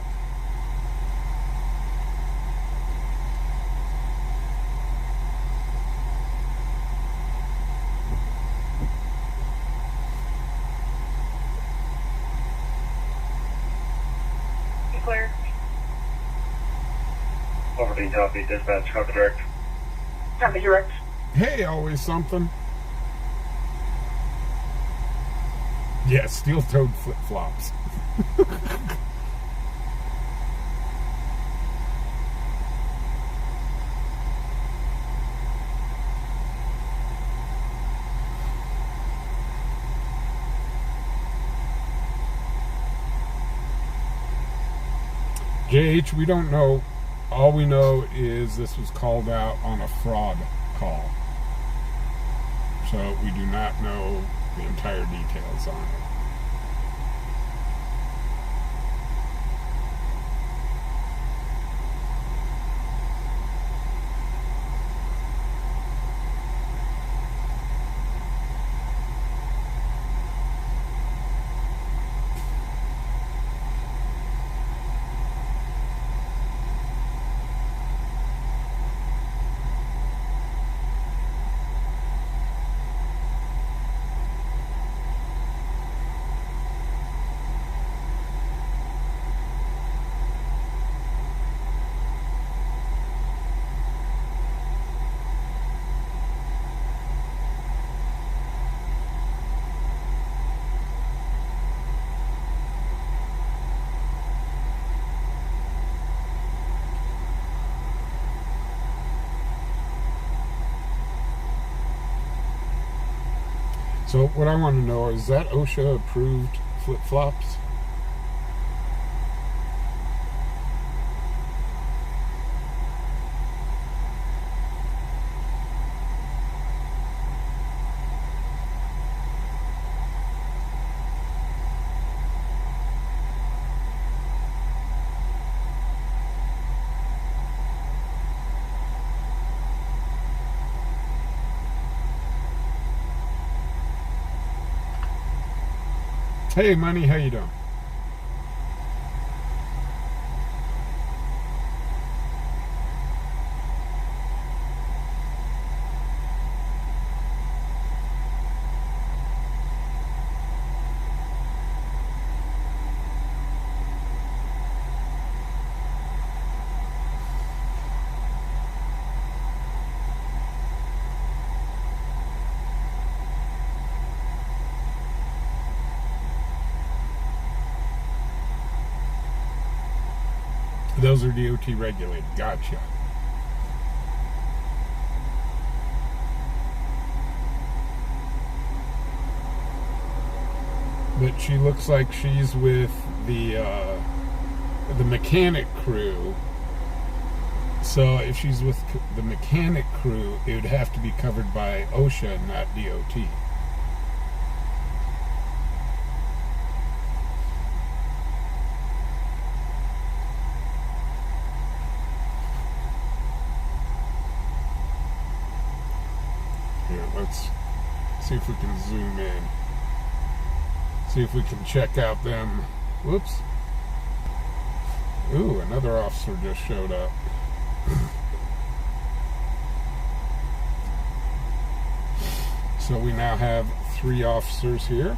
Clear. Overton, copy, dispatch, copy direct. Copy direct. Hey, always something. Yeah, steel-toed flip-flops. JH, we don't know. All we know is this was called out on a fraud call. So we do not know the entire details on it. So what I want to know is that OSHA approved flip-flops? Hey, Money, how you doing? Those are DOT regulated. Gotcha. But she looks like she's with the mechanic crew. So if she's with the mechanic crew, it would have to be covered by OSHA, not DOT. Let's see if we can zoom in. See if we can check out them. Whoops. Ooh, another officer just showed up. So we now have 3 officers here.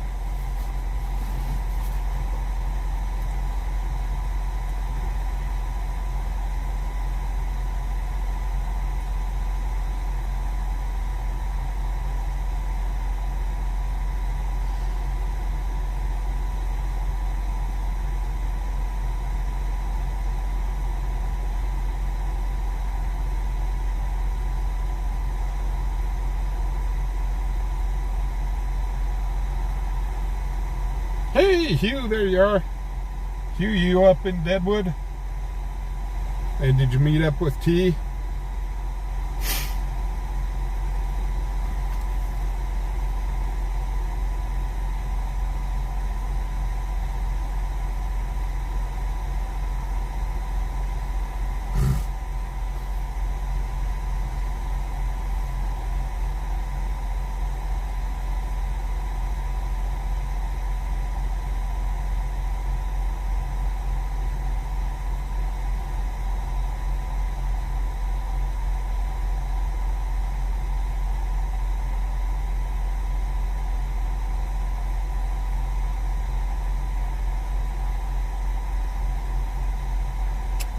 Hey, Hugh, there you are. Hugh, you up in Deadwood? And did you meet up with T?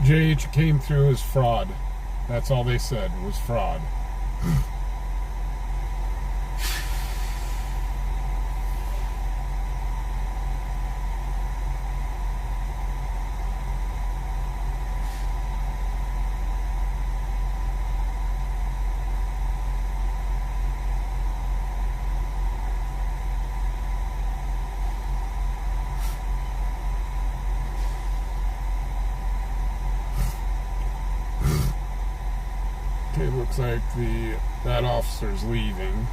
JH came through as fraud. That's all they said, was fraud. Okay, looks like that officer's leaving.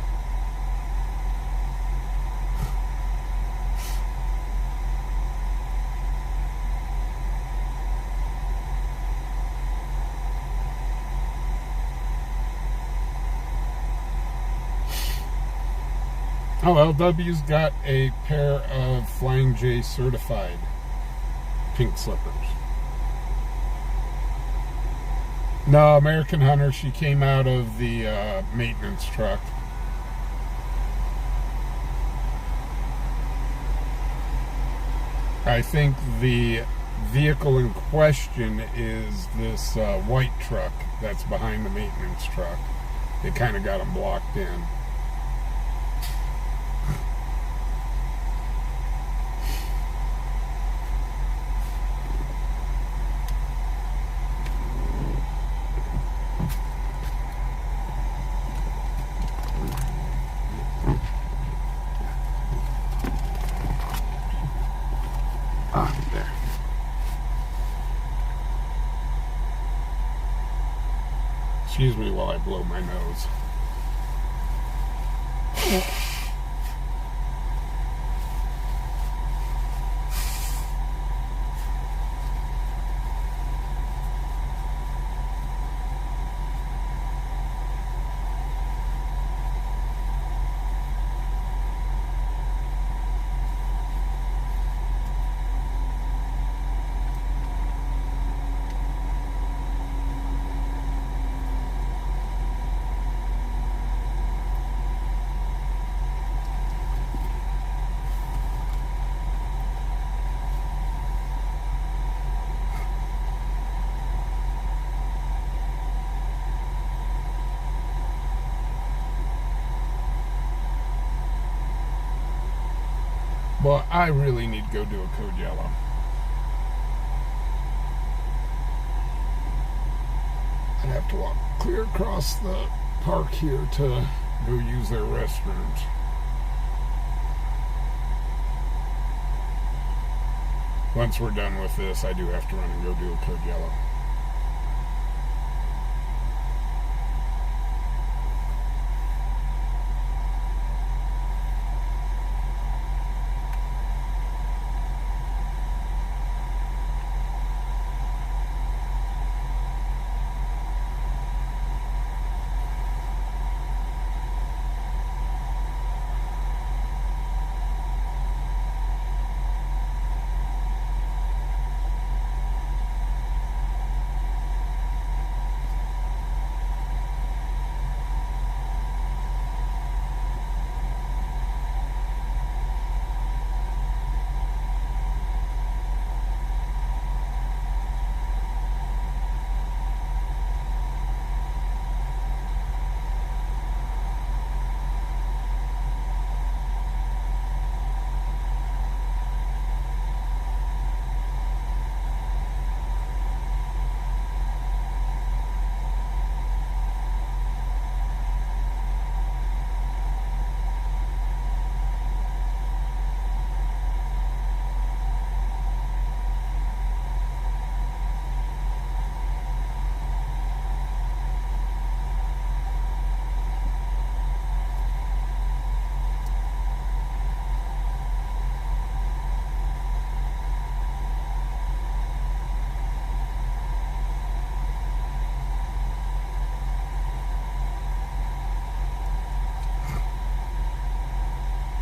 Oh, LW's got a pair of Flying J certified pink slippers. No, American Hunter, she came out of the maintenance truck. I think the vehicle in question is this white truck that's behind the maintenance truck. They kind of got them blocked in. There. Excuse me while I blow my nose. Well, I really need to go do a code yellow. I'd have to walk clear across the park here to go use their restrooms. Once we're done with this, I do have to run and go do a code yellow.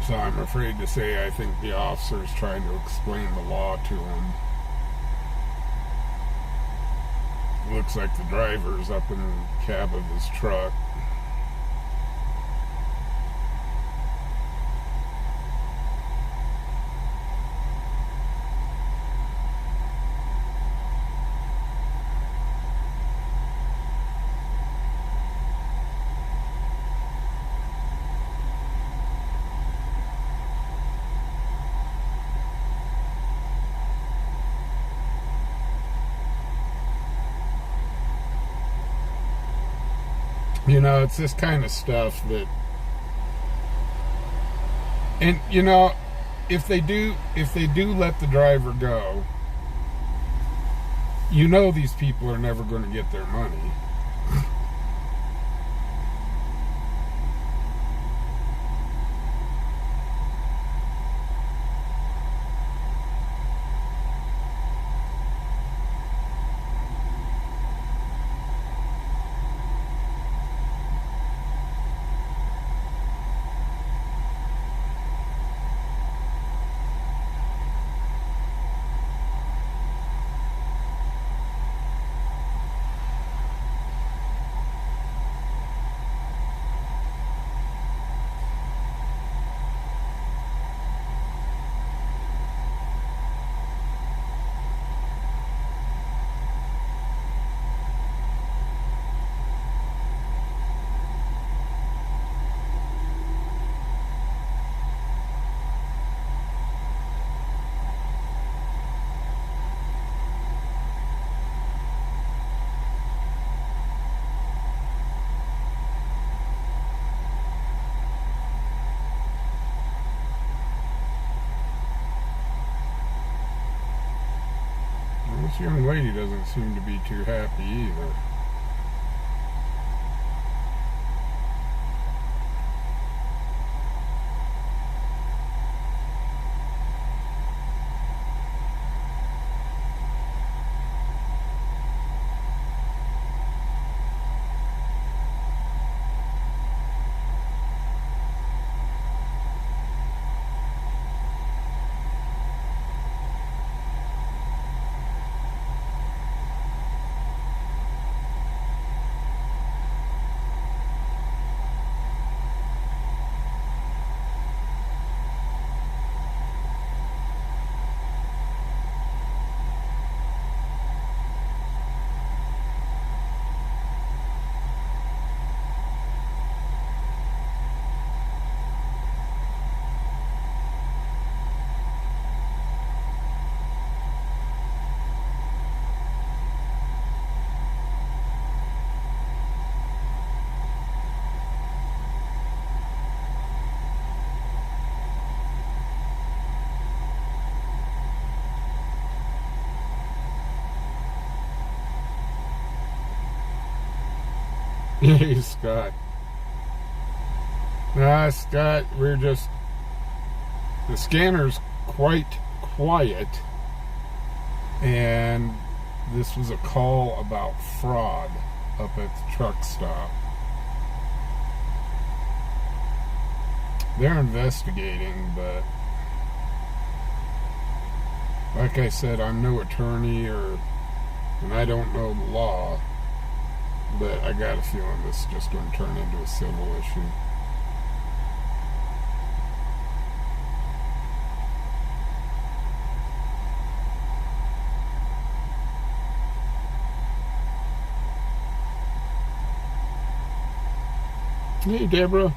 So I'm afraid to say I think the officer's trying to explain the law to him. Looks like the driver's up in the cab of his truck. You know, it's this kind of stuff that, and you know, if they do let the driver go, you know these people are never going to get their money. young lady doesn't seem to be too happy either. Hey, Scott. Nah, Scott, the scanner's quite quiet, and this was a call about fraud up at the truck stop. They're investigating, but like I said, I'm no attorney and I don't know the law. But I got a feeling this is just going to turn into a civil issue. Hey, Deborah.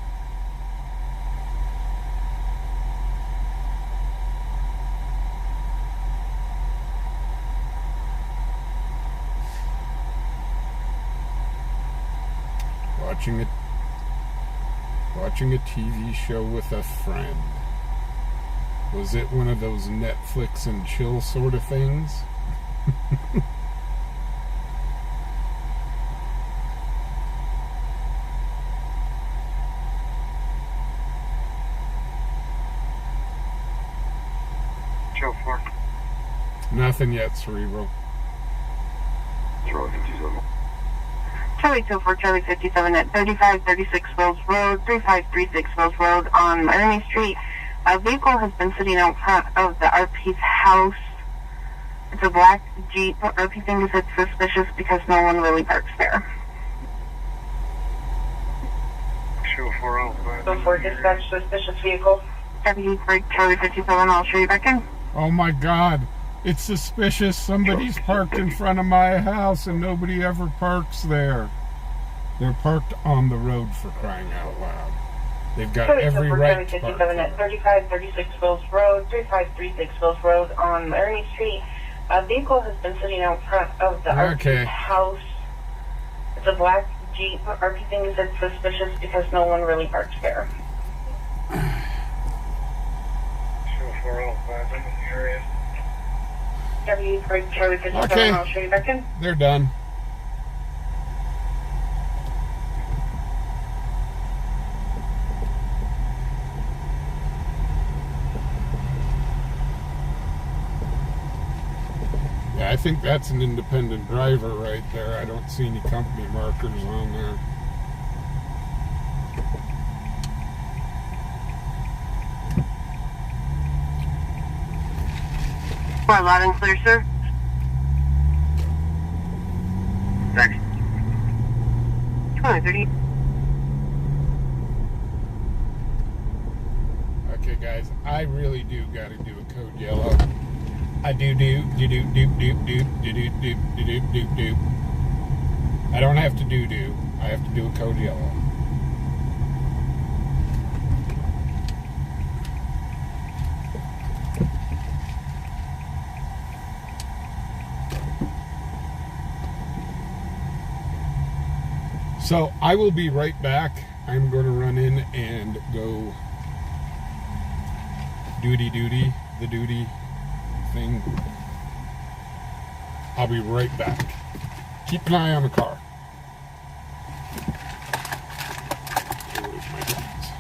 Watching a TV show with a friend. Was it one of those Netflix and chill sort of things? Show 4. Nothing yet, Cerebral. Charlie 57. Charlie 24, Charlie 57 at 3536 Wells Road, 3536 Wells Road on Miami Street. A vehicle has been sitting out front of the RP's house. It's a black Jeep. RP thinks it's suspicious because no one really parks there. Show 405. So for dispatch suspicious vehicle. Deputy for Charlie 57, I'll show you back in. Oh my God. It's suspicious. Somebody's parked in front of my house and nobody ever parks there. They're parked on the road, for crying out loud. They've got every right to park. 57 at 3536 Wells Road, 3536 Wells Road on Miami Street. A vehicle has been sitting out front of the RP's house. It's a black Jeep. RP thinks it's suspicious because no one really parks there. Show 405 in the area. Deputy for Charlie 57, Okay. I'll show you back in. They're done. Yeah, I think that's an independent driver right there. I don't see any company markers on there. Well, loud and clear, sir. Thanks. 2030. Okay, guys, I really do got to do a code yellow. I do. I don't have to do. I have to do a code yellow. So I will be right back. I'm going to run in and go the duty thing. I'll be right back. Keep an eye on the car. Where's my guns?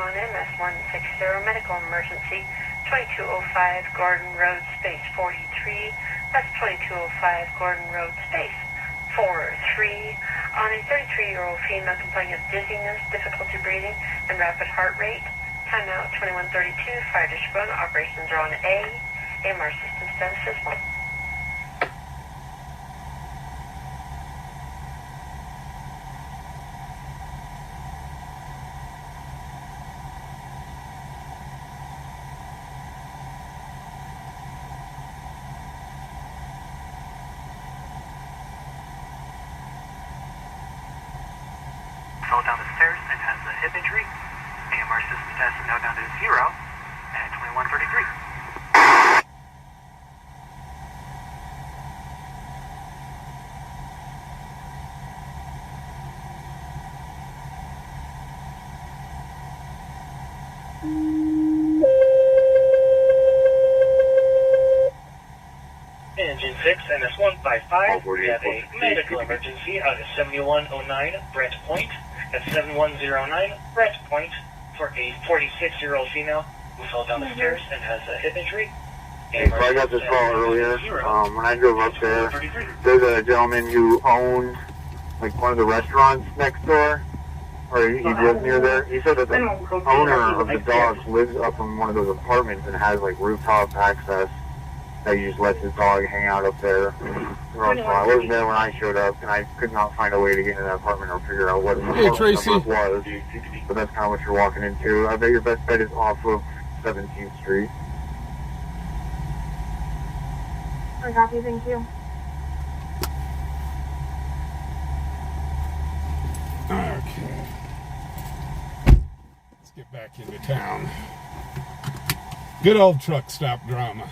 EMS 160, medical emergency, 2205 Gordon Road, space 43. That's 2205 Gordon Road, space 43. On a 33-year-old female complaining of dizziness, difficulty breathing, and rapid heart rate. Timeout 2132. Fire district 1. Operations are on A. AMR system status is 1. Fell down the stairs and has a hip injury. AMR system status is now down to 0 at 2133. Engine 6, NS155. We have a medical emergency on 7109 Brett Point. At 7109 Brett Point for a 46-year-old female who fell down the stairs and has a hip injury. So I got this call earlier. When I drove up there, there's a gentleman who owns like one of the restaurants next door, or he lives near there. He said that the owner of the dogs lives up in one of those apartments and has like rooftop access that he just lets his dog hang out up there. So I wasn't there when I showed up, and I could not find a way to get into that apartment or figure out what the apartment number was. But that's kind of what you're walking into. I bet your best bet is off of 17th Street. I copy, thank you. Okay. Let's get back into town. Good old truck stop drama.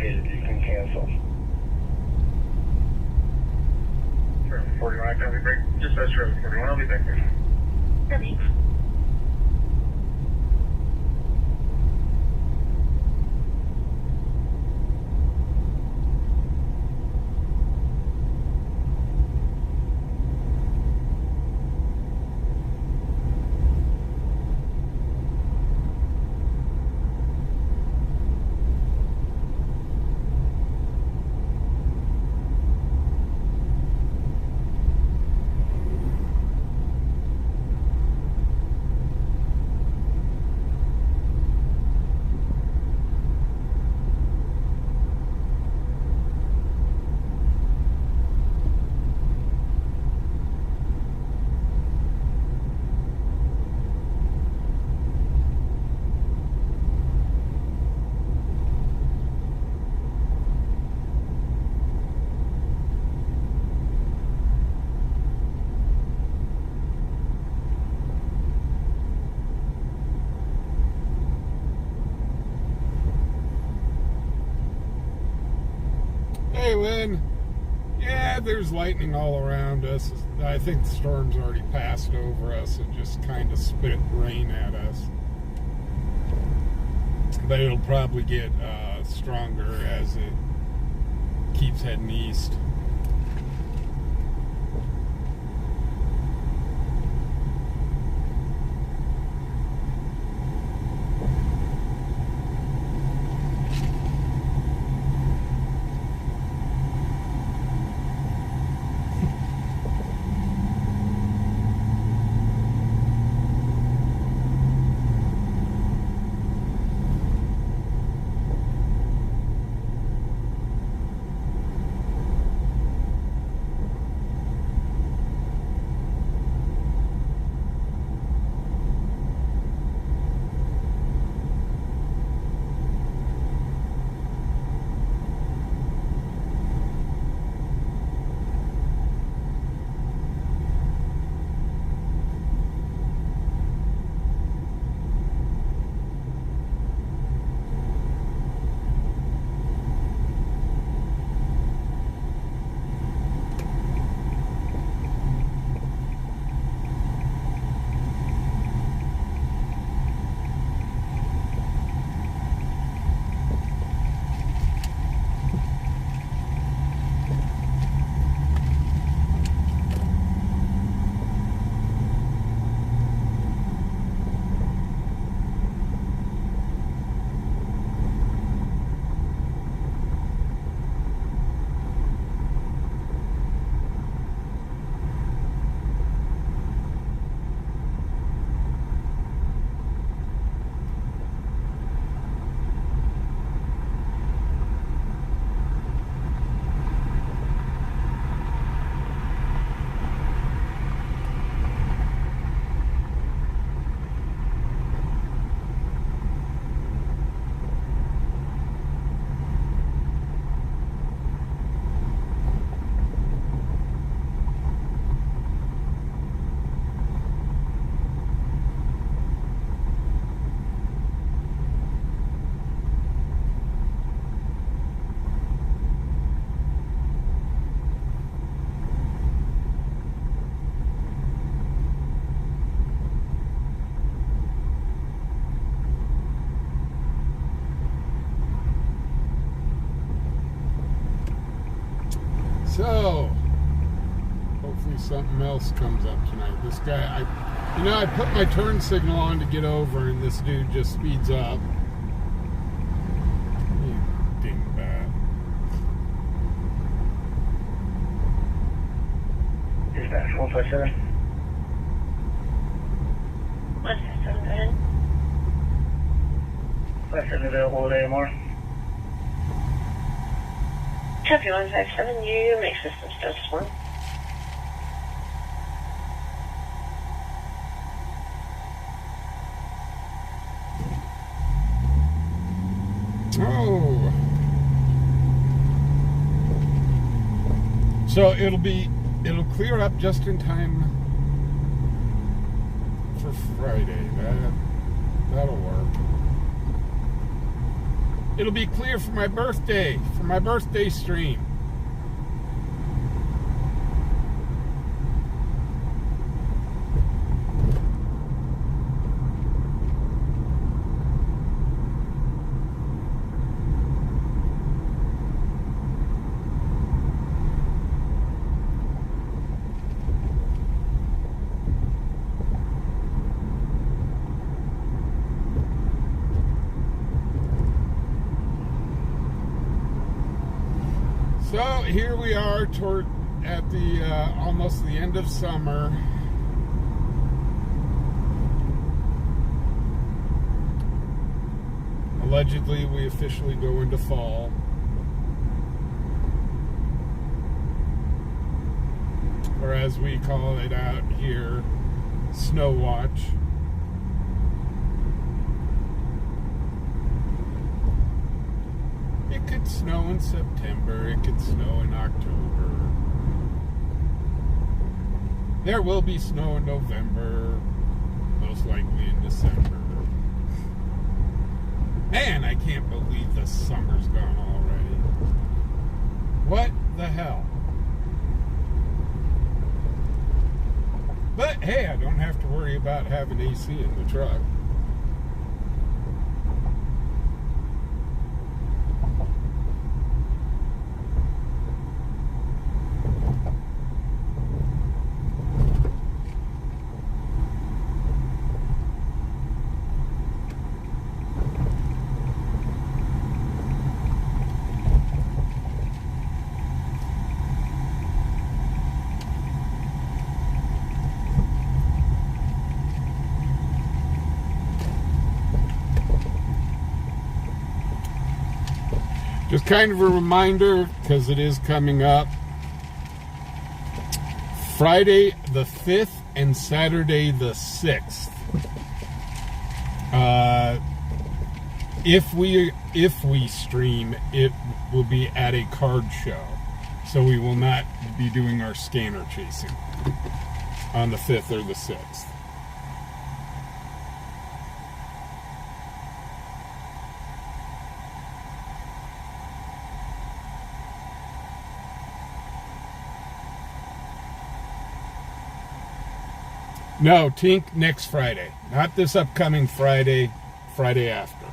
indicated you can cancel. Sure, 41, copy break. Just that's true. 41, I'll be back there. Copy. Hey, Lynn. Yeah, there's lightning all around us. I think the storm's already passed over us and just kind of spit rain at us. But it'll probably get stronger as it keeps heading east. So, hopefully something else comes up tonight. This guy, I put my turn signal on to get over, and this dude just speeds up. You dingbat. Dispatch 157. 157, go ahead. 57 available at AMR. Copy 157, you make system status 1. Oh. So it'll clear up just in time for Friday. That'll work. It'll be clear for my birthday stream. So here we are at the almost the end of summer. Allegedly, we officially go into fall. Or as we call it out here, snow watch. It could snow in September, it could snow in October. There will be snow in November, most likely in December. Man, I can't believe the summer's gone already. What the hell? But hey, I don't have to worry about having AC in the truck. Just kind of a reminder, because it is coming up, Friday the 5th and Saturday the 6th. If we stream, it will be at a card show. So we will not be doing our scanner chasing on the 5th or the 6th. No, Tink next Friday. Not this upcoming Friday, Friday after.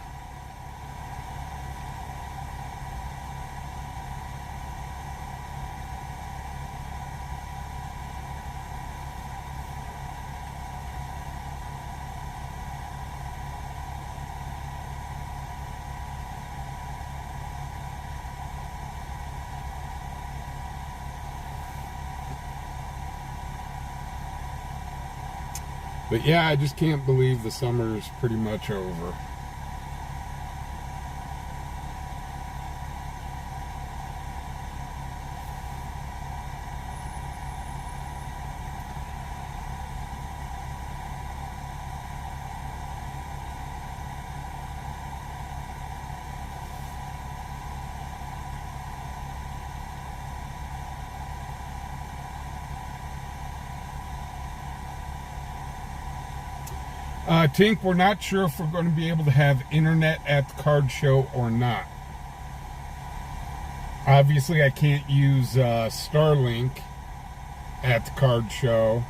But yeah, I just can't believe the summer is pretty much over. Tink, we're not sure if we're going to be able to have internet at the card show or not. Obviously, I can't use Starlink at the card show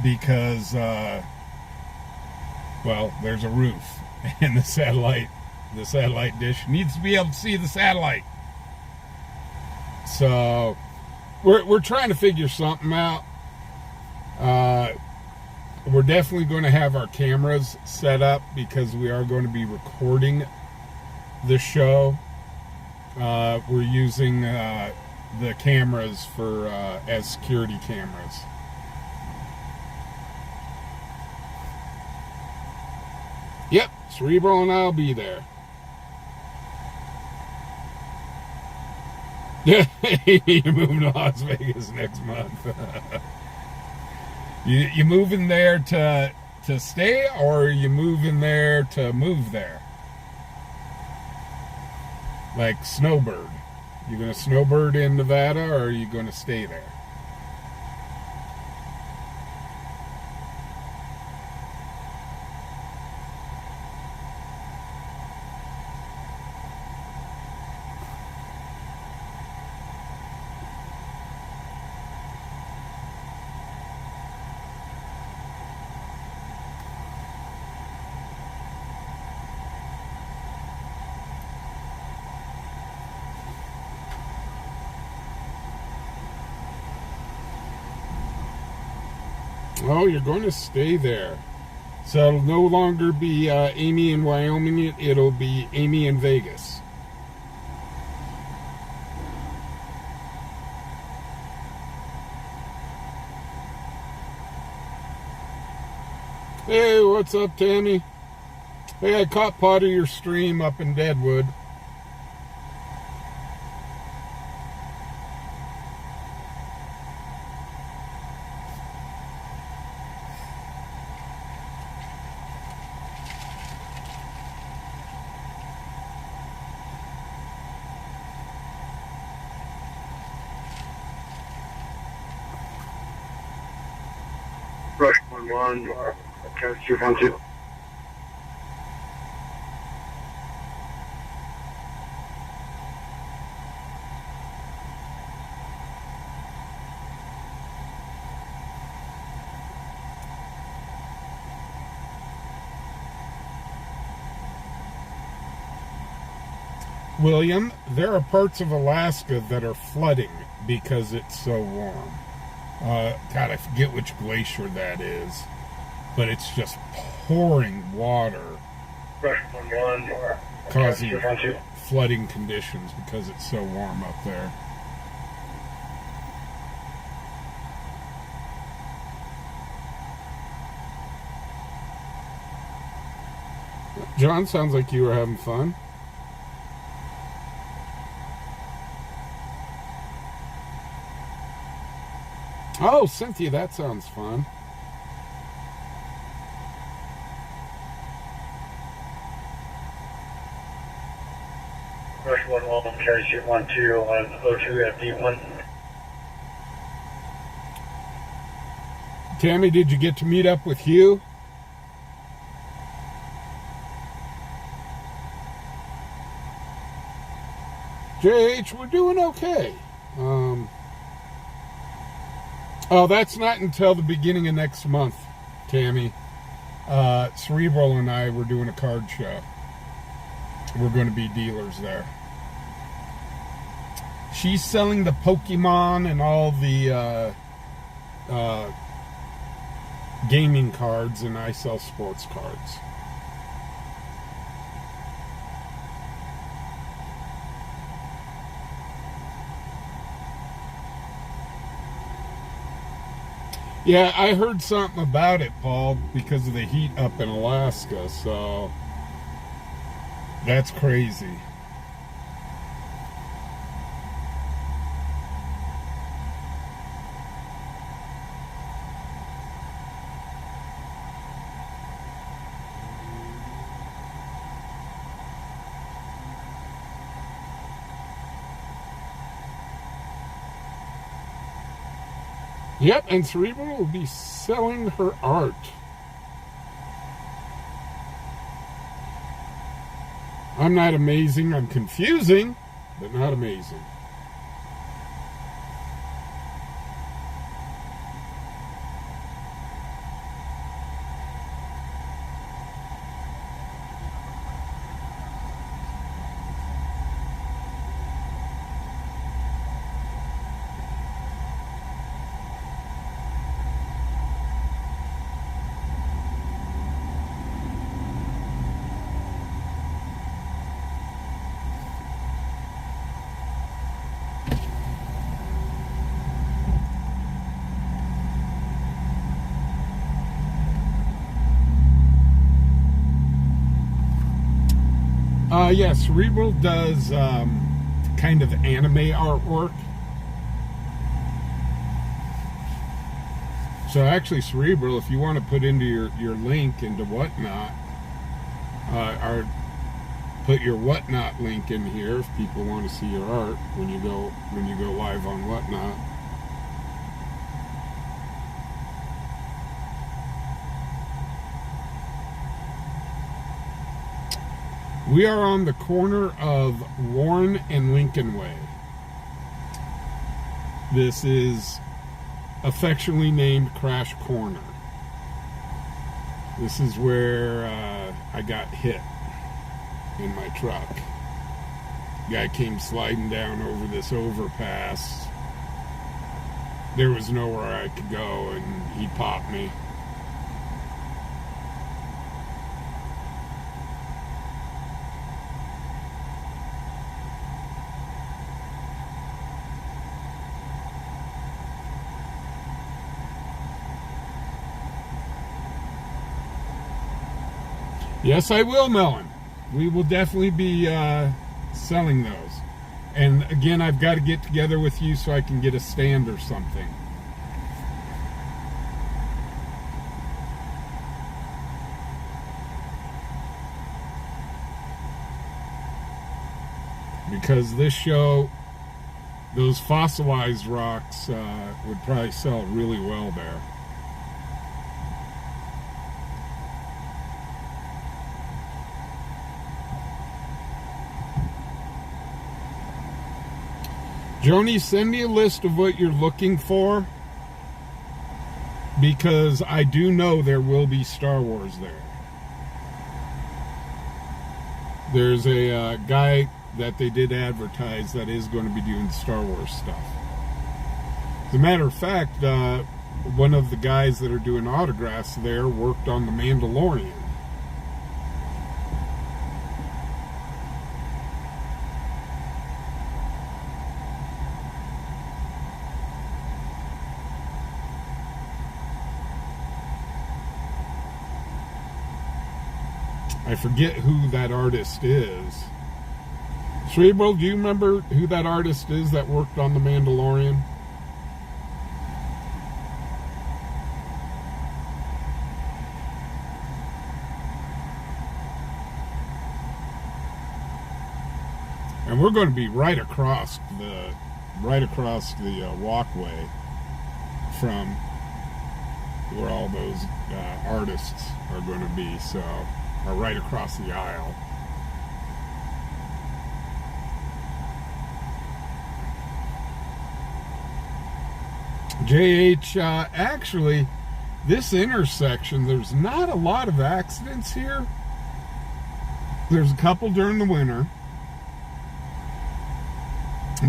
because, well, there's a roof and the satellite dish needs to be able to see the satellite. So, we're trying to figure something out. We're definitely going to have our cameras set up because we are going to be recording the show. We're using the cameras for as security cameras. Yep, Cerebral and I'll be there. You're moving to Las Vegas next month. You moving there to stay, or are you moving there to move there? Like snowbird. You gonna snowbird in Nevada, or are you gonna stay there? Oh, you're going to stay there. So it'll no longer be Amy in Wyoming. It'll be Amy in Vegas. Hey, what's up, Tammy? Hey, I caught part of your stream up in Deadwood. Rush 1-1, Carriage 212. William, there are parts of Alaska that are flooding because it's so warm. God, I forget which glacier that is, but it's just pouring water, causing flooding conditions because it's so warm up there. John, sounds like you were having fun. Oh, Cynthia, that sounds fun. Rush 1-1, carry shoot 1-2 on 02 FD1. Tammy, did you get to meet up with Hugh? JH, we're doing okay. Oh, that's not until the beginning of next month, Tammy. Cerebral and I were doing a card show. We're going to be dealers there. She's selling the Pokemon and all the gaming cards, and I sell sports cards. Yeah, I heard something about it, Paul, because of the heat up in Alaska, so that's crazy. Yep, and Cerebral will be selling her art. I'm not amazing. I'm confusing, but not amazing. Yeah, Cerebral does kind of anime artwork. So actually, Cerebral, if you want to put into your link into Whatnot, or put your Whatnot link in here if people want to see your art when you go live on Whatnot. We are on the corner of Warren and Lincoln Way. This is affectionately named Crash Corner. This is where I got hit in my truck. Guy came sliding down over this overpass there was nowhere I could go, and he popped me. Yes, I will, Melon. We will definitely be selling those. And again, I've got to get together with you so I can get a stand or something. Because this show, those fossilized rocks would probably sell really well there. Joni, send me a list of what you're looking for, because I do know there will be Star Wars there. There's a guy that they did advertise that is going to be doing Star Wars stuff. As a matter of fact, one of the guys that are doing autographs there worked on The Mandalorian. I forget who that artist is. Cerebral, do you remember who that artist is that worked on The Mandalorian? And we're going to be right across the walkway from where all those artists are going to be. So, are right across the aisle. JH, actually, this intersection, there's not a lot of accidents here. There's a couple during the winter.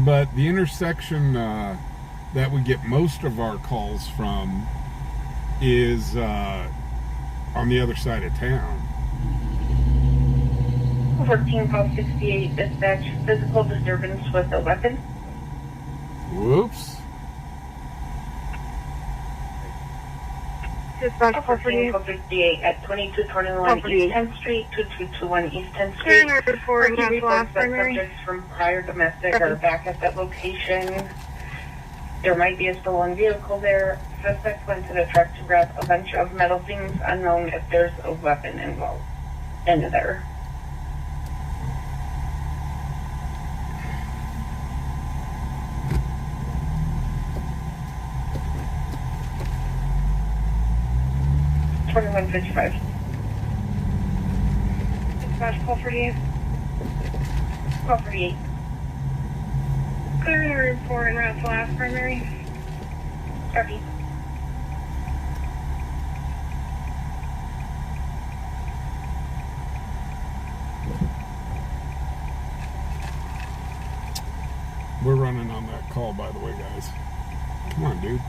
But the intersection that we get most of our calls from is on the other side of town. 14-68 dispatch, physical disturbance with a weapon. Whoops. Dispatch 14-58 at 2221 East 10th Street, 2221 East 10th Street. Report reports that subjects from prior domestic are back at that location. There might be a stolen vehicle there. Suspect went to the truck to grab a bunch of metal things, unknown if there's a weapon involved in there. $21.55. Dispatch call 48. Call 48. Clearing a report en route to last primary. Copy. We're running on that call, by the way, guys. Come on, dude.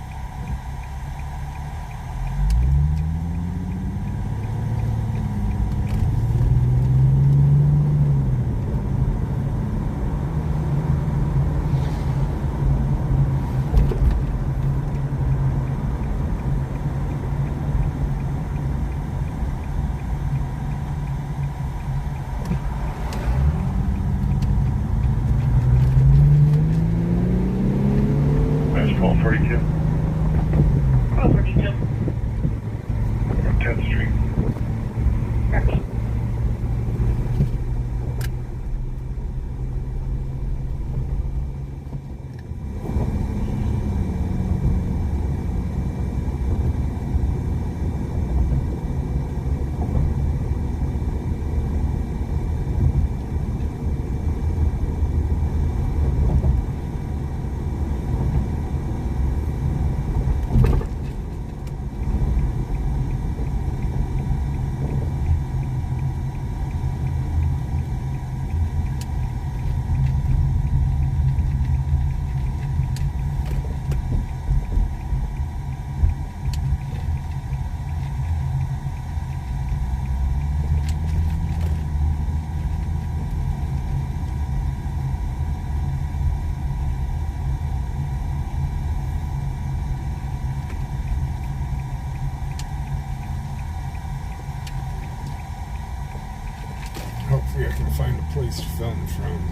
place to film from.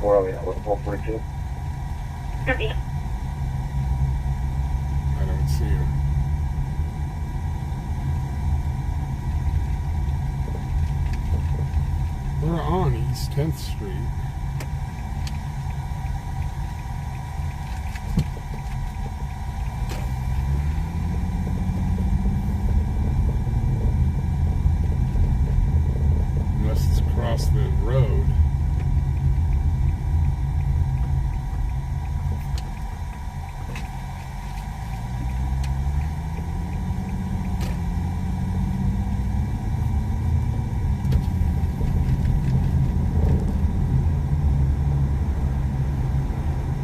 Where are we at? What, 442? Copy. I don't see her. We're on East 10th Street. Unless it's across the road.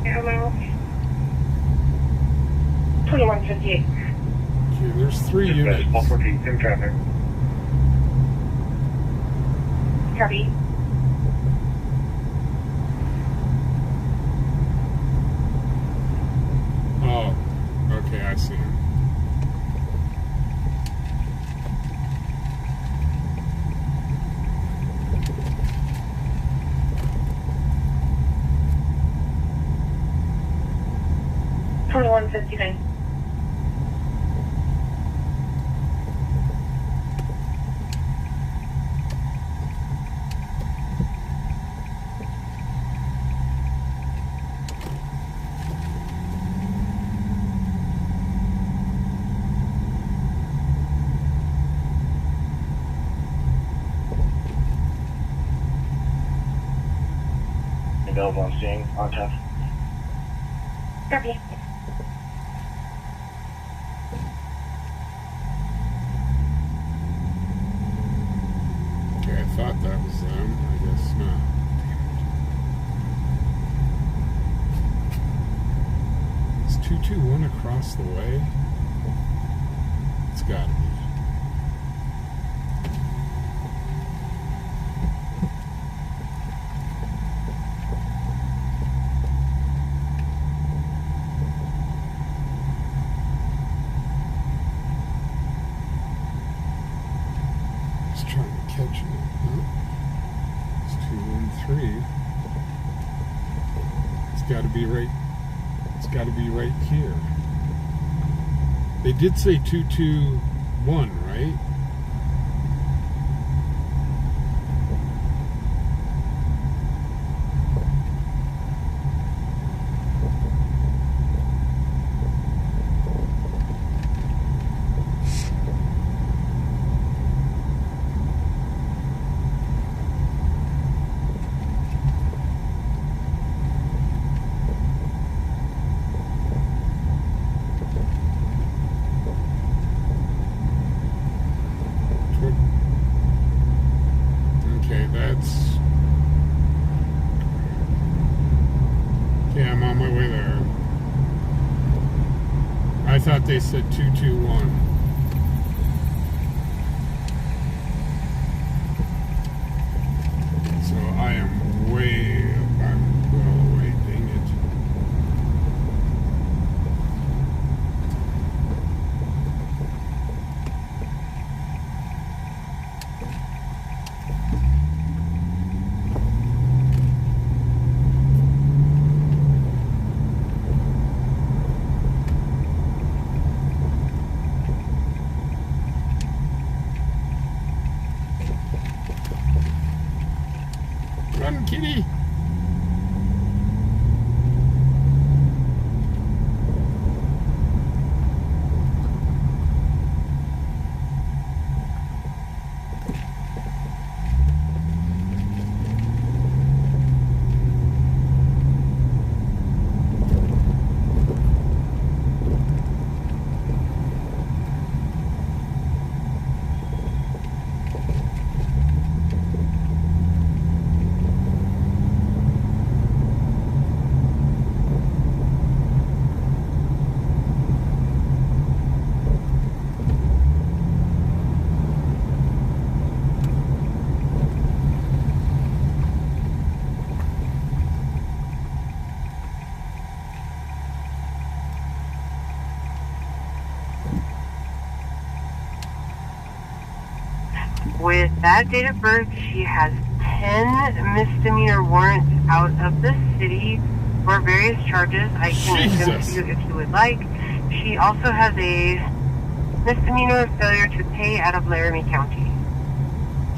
Hello. 2158. Okay, there's 3 units. 414, sim traffic. Copy. Oh, okay, I see him. $21.59. Available on seeing, on tap. Copy. Okay, I thought that was them. I guess not. Is 221 across the way? It's gotta be. Just trying to catch it. Huh? It's 213. It's gotta be right. It's gotta be right here. They did say 221, right? Okay, that's... Okay, I'm on my way there. I thought they said 221. So I am way... I'm well away, dang it. With that date of birth, she has 10 misdemeanor warrants out of the city for various charges. I can give them to you if you would like. She also has a misdemeanor failure to pay out of Laramie County.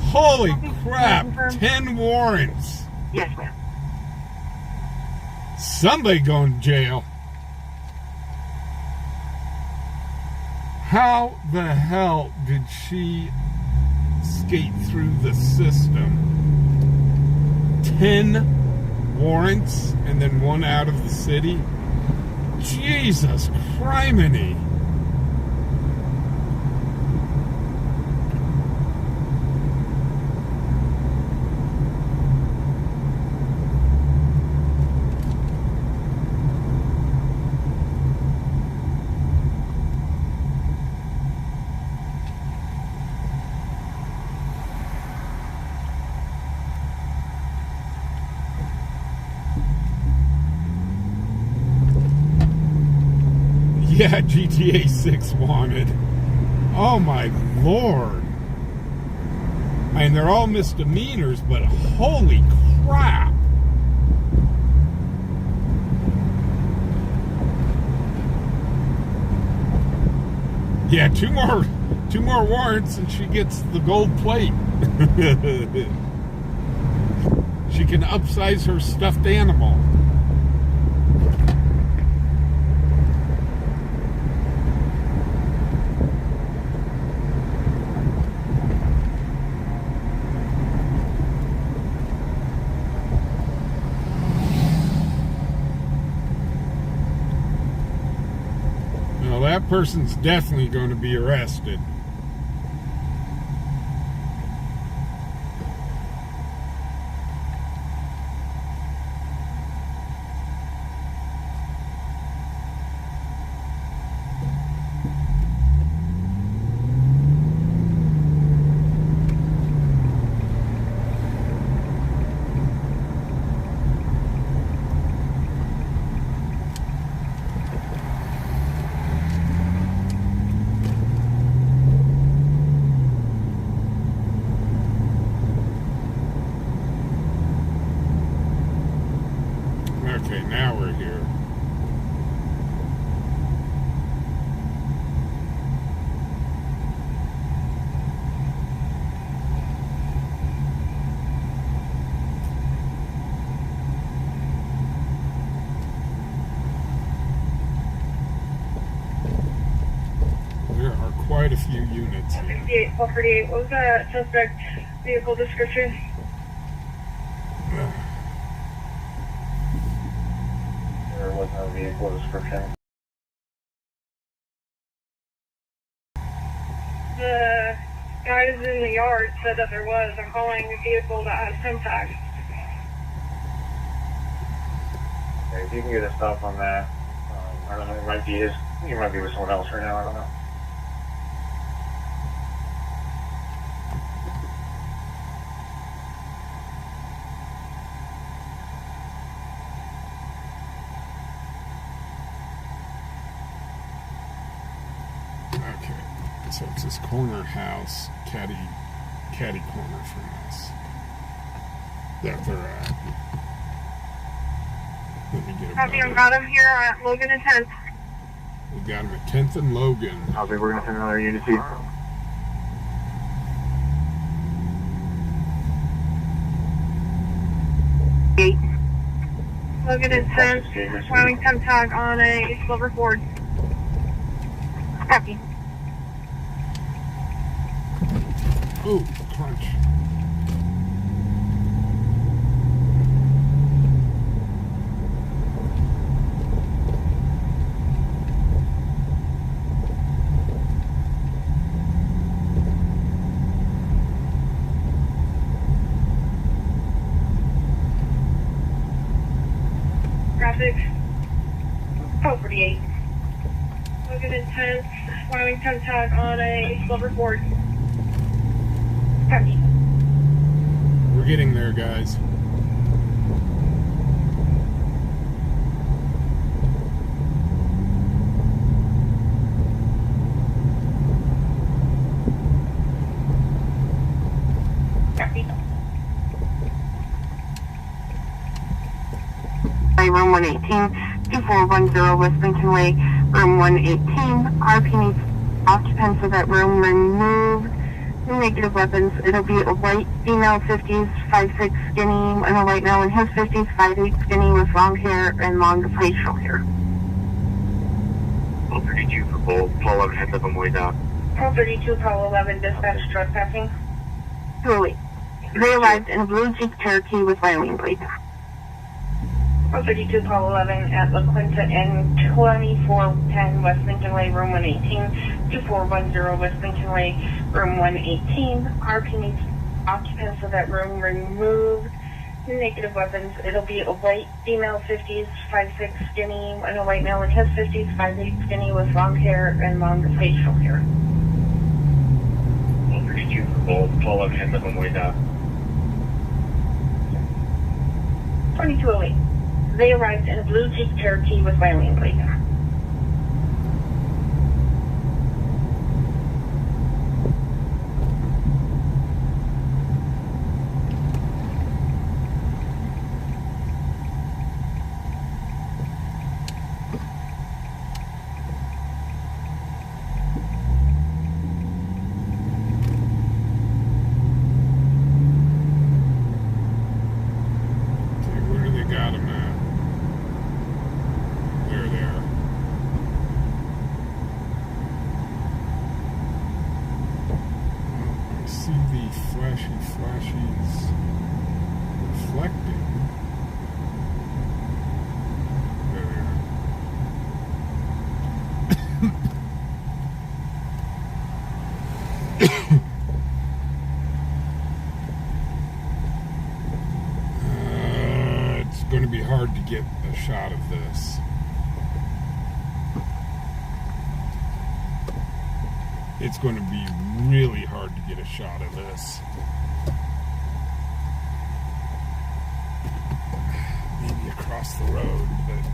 Holy crap! 10 warrants. Yes, ma'am. Somebody going to jail. How the hell did she skate through the system? 10 warrants and then 1 out of the city? Jesus criminy. Yeah, GTA 6 wanted. Oh my lord. I mean, they're all misdemeanors, but holy crap. Yeah, two more warrants and she gets the gold plate. She can upsize her stuffed animal. That person's definitely going to be arrested. Okay, now we're here. There are quite a few units here. 68, 448, what was that suspect vehicle description? There was no vehicle description. The guys in the yard said that there was. I'm calling a vehicle that has 10 tags. Okay, if you can get a stop on that, I don't know, it might be his, you might be with someone else right now, I don't know. Okay, so it's this corner house, catty corner from us. That they're at. Let me get a Copy, I've got him here at Logan and 10th. We got him at 10th and Logan. Copy, we're going to send another unit to you. Logan and 10th, filing 10 tag on a silver Ford. Copy. Ooh, crunch. Graphics. 48. Logan and 10th, filing 10 tag on a silver Ford. Copy. We're getting there, guys. Way, room 118, 2410 Westminster Way, room 118. RP needs occupants of that room removed. Negative weapons. It'll be a white female, 50s, 5'6", skinny, and a white male in his 50s, 5'8", skinny, with long hair and long facial hair. 32 for both. Paul 11, heads up, I'm way down. 32, Paul 11, dispatch trespassing. 208. They arrived in a blue Jeep Cherokee with Wyoming plate. 32, Paul 11, at La Quinta Inn, 2410 Westminster Way, room 118, 2410 Westminster Way, room 118. RP needs occupants of that room removed. Negative weapons. It'll be a white female, 50s, 5'6", skinny, and a white male in his 50s, 5'8", skinny, with long hair and long facial hair. 32 for both. Paul 11, heads up, I'm way down. 2208. They arrived in a blue Jeep Cherokee with Wyoming plate. Flashies reflecting. There they are. It's going to be hard to get a shot of this. It's going to be really hard to get a shot of this. Maybe across the road, but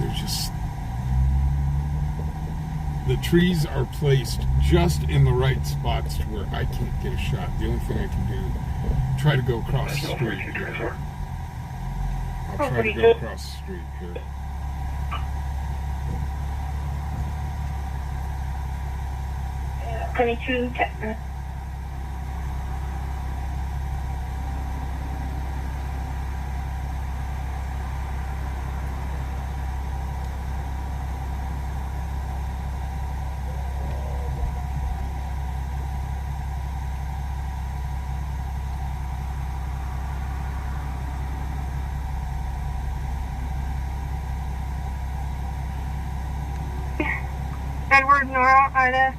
there's just... The trees are placed just in the right spots to where I can't get a shot. The only thing I can do, try to go across the street here. I'll try to go across the street here. Edward, Nora, Ida,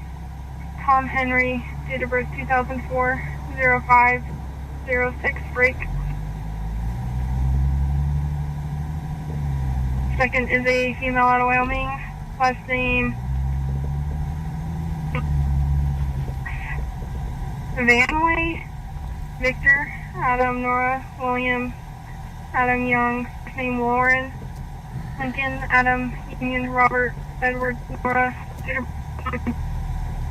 Tom Henry, date of birth 2004, 0506, break. Second is a female out of Wyoming, last name Vanway, Victor, Adam, Nora, William, Adam Young, last name Lauren, Lincoln, Adam, Union, Robert, Edward, Nora,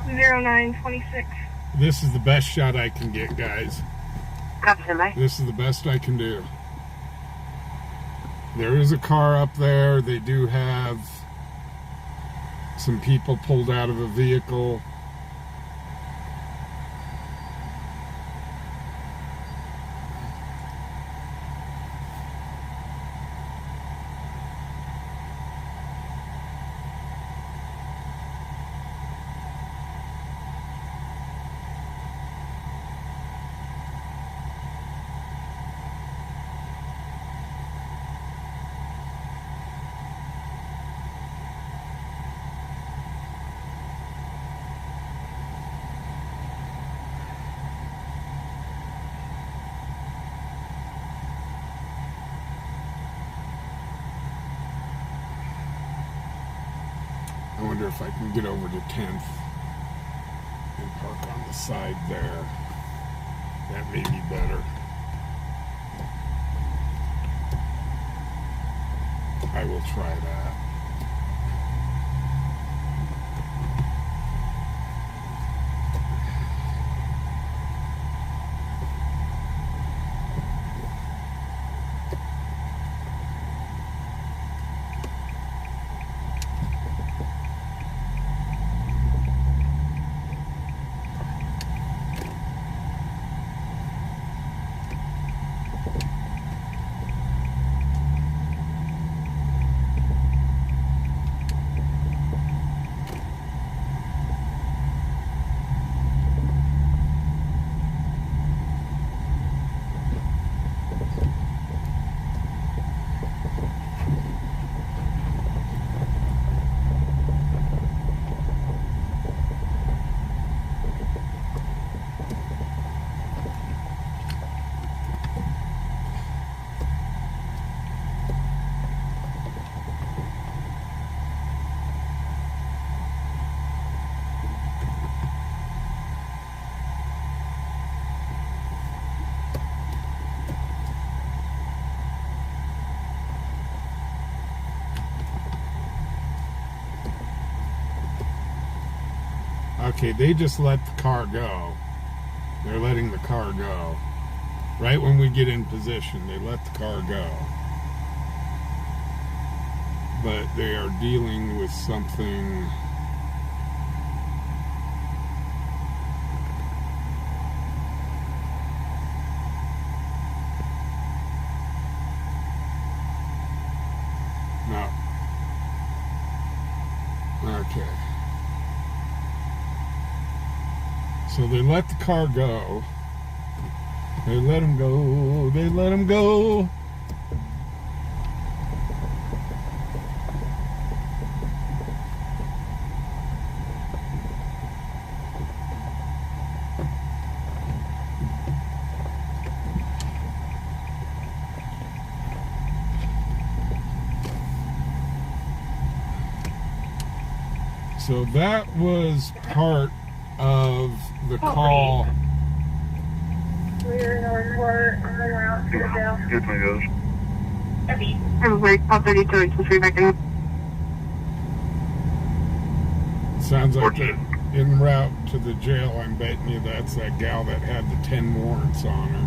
0926. This is the best shot I can get, guys. This is the best I can do. There is a car up there. They do have some people pulled out of a vehicle. I wonder if I can get over to 10th and park on the side there. That may be better. I will try that. Okay, they just let the car go. They're letting the car go. Right when we get in position, they let the car go. But they are dealing with something. No. Okay. So they let the car go. They let him go. They let him go. So that was part of the call. We're Northport on route to the jail. Good one goes. Copy. Everybody, call 32, it's just back in. Sounds like they're en route to the jail. I'm betting you that's that gal that had the 10 warrants on her.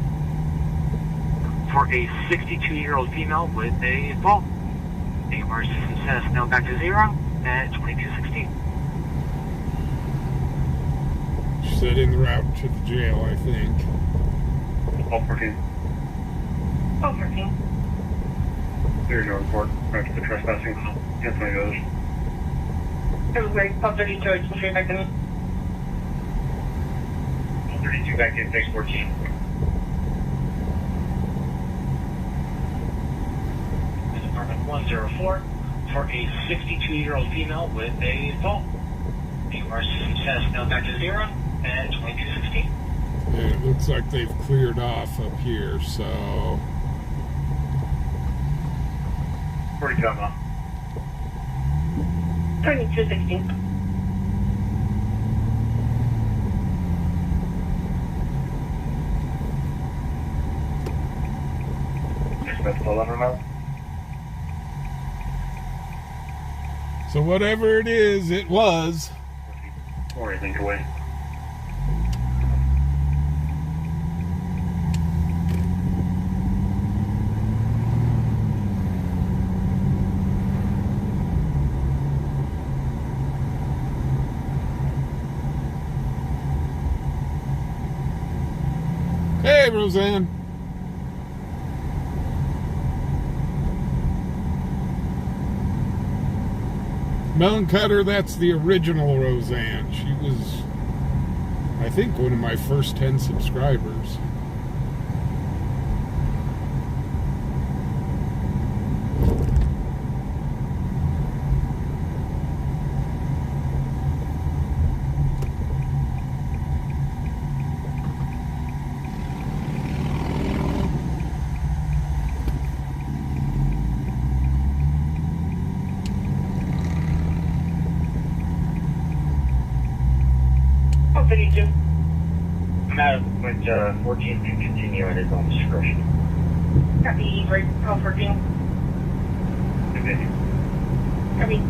For a 62-year-old female with a fault. AMR system status now back to 0 at 2216. She said en route to the jail, I think. 1214. 1214. Clear your report. Right to the trespassing. Yes, my goes. Everybody, call 32, it's just back in. 32 back in, 614. Department 104 for a 62-year-old female with a fault. AMR system status now back to 0 at 2216. And it looks like they've cleared off up here, so 42 on. 2216. That's 11 now. so whatever it is, it was. Or anything away. Hey, Roseanne. Melon Cutter, that's the original Roseanne. She was, I think, one of my first 10 subscribers. Call 32. I'm out of point 14 can continue at his own discretion. Copy, break, call 14. Continue. Copy.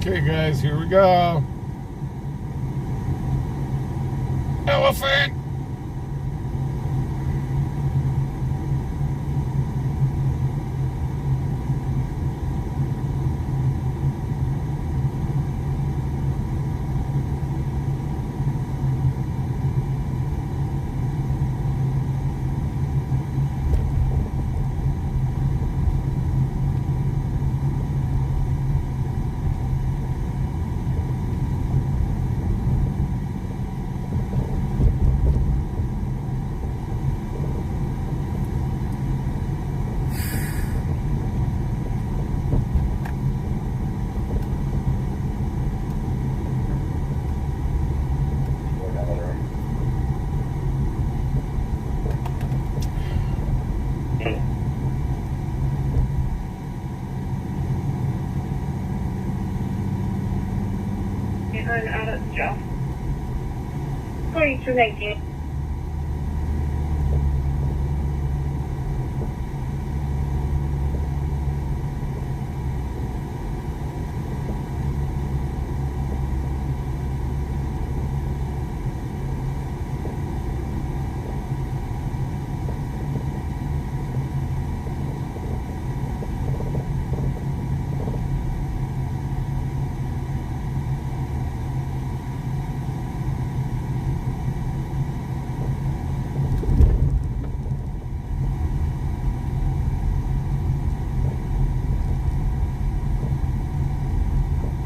Okay, guys, here we go. Elephant! 2219.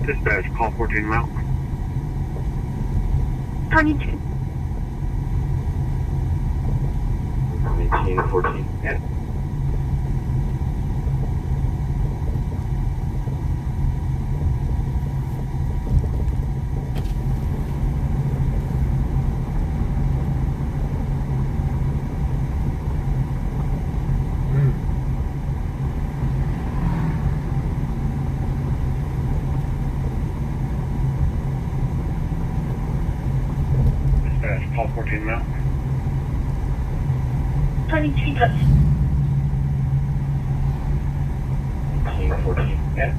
Dispatch, call 14 Mount. 22. 19, 14. Yeah. Dispatch, call 14 Mount. 22 touch. 19, 14. Yeah.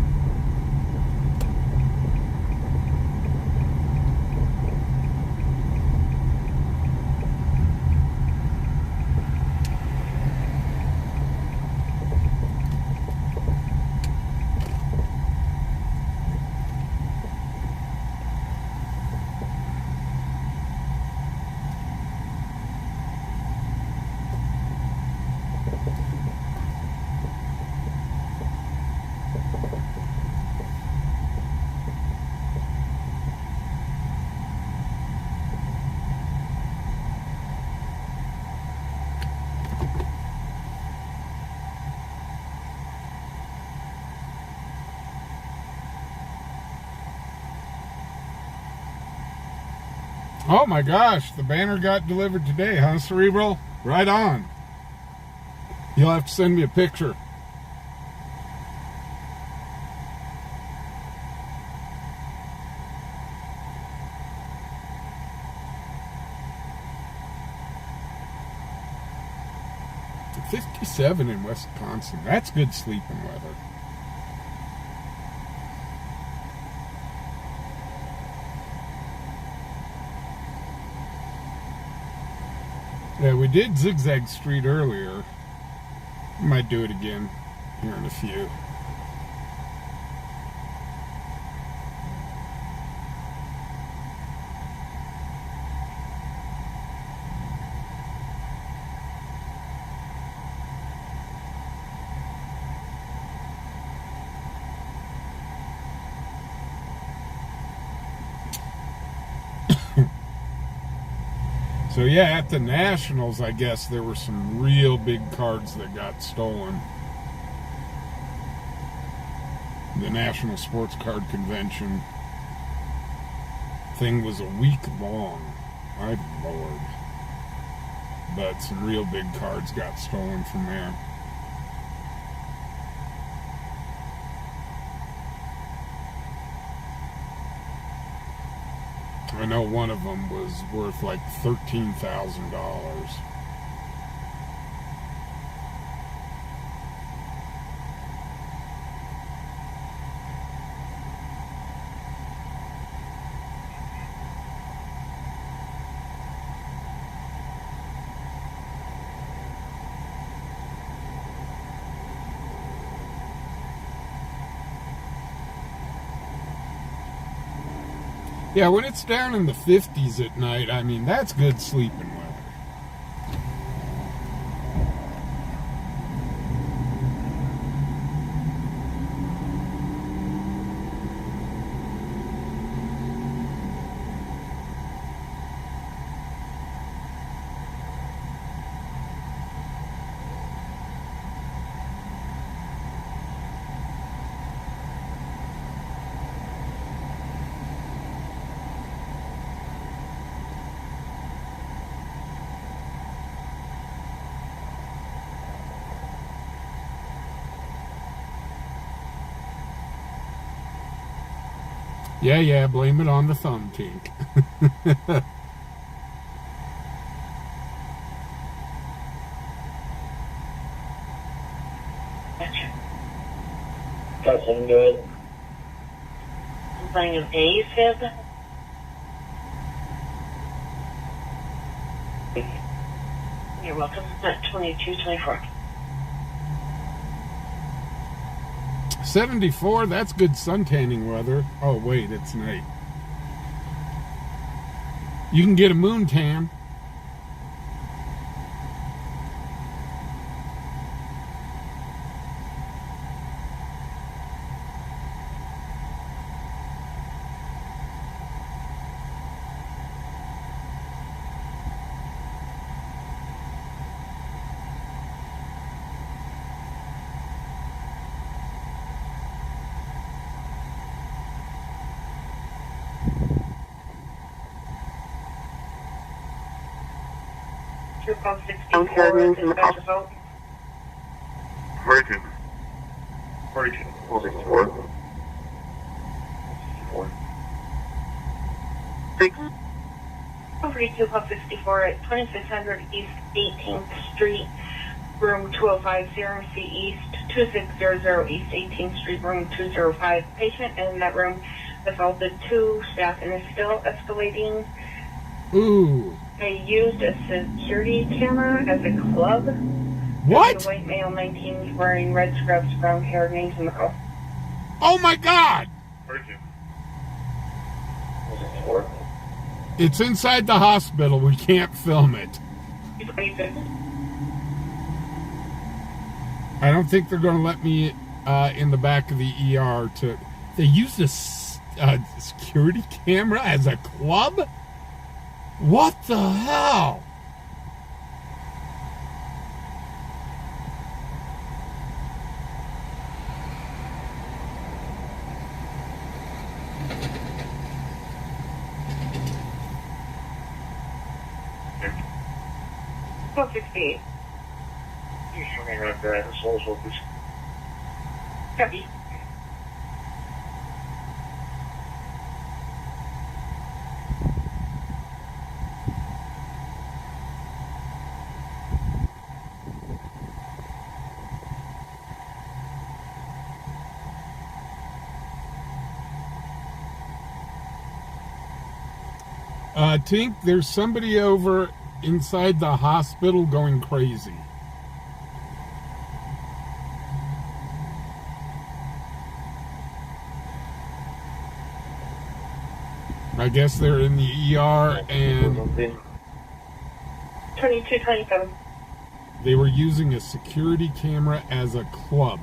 Oh my gosh, the banner got delivered today, huh, Cerebral? Right on. You'll have to send me a picture. .57 in Wisconsin. That's good sleeping weather. Yeah, we did Zigzag Street earlier. Might do it again here in a few. So yeah, at the Nationals, I guess there were some real big cards that got stolen. The National Sports Card Convention thing was a week long. My lord. But some real big cards got stolen from there. I know one of them was worth like $13,000. Yeah, when it's down in the 50s at night, I mean, that's good sleeping weather. Yeah, blame it on the thumb tink. 7, go ahead. I'm playing an A fib. You're welcome. At 2224. 74, that's good sun tanning weather. Oh, wait, it's night. You can get a moon tan. Pump 64, dispatch a vote. 42. 42. 64. 6. 42, pump 64 at 2600 East 18th Street, room 2050, C East, 2600 East 18th Street, room 205. Patient in that room assaulted 2 staff and is still escalating. Ooh. They used a security camera as a club. What? The white male, 19, wearing red scrubs, brown hair, names in the call. Oh my God! 42. It's inside the hospital. We can't film it. 26. I don't think they're going to let me in the back of the ER to... They used a security camera as a club? What the hell? Pump 68. You're swinging right there. This whole focus. Copy. Tink, there's somebody over inside the hospital going crazy. I guess they're in the ER and 2227. they were using a security camera as a club.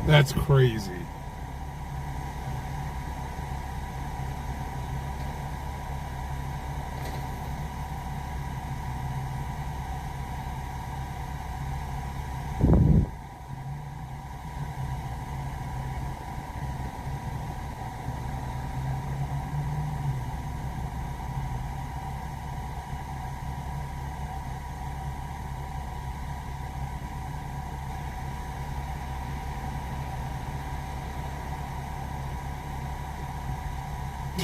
That's crazy.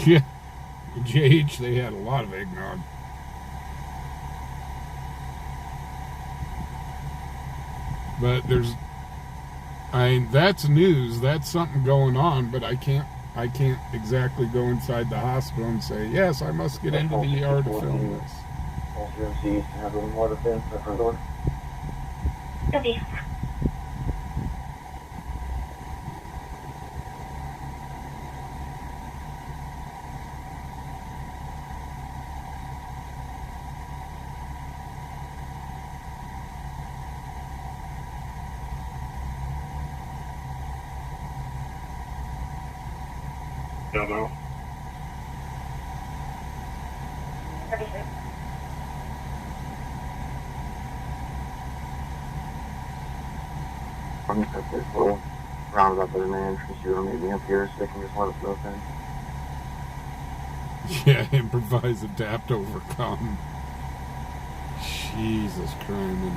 Yeah, JH, they had a lot of eggnog. But there's, I mean, that's news. That's something going on. But I can't exactly go inside the hospital and say, yes, I must get into the ER to film this. Copy. Don't know. I'm just at this little roundabout by the main entrance. You want to meet me up here so they can just let us know things. Yeah, improvise, adapt, overcome. Jesus Christ.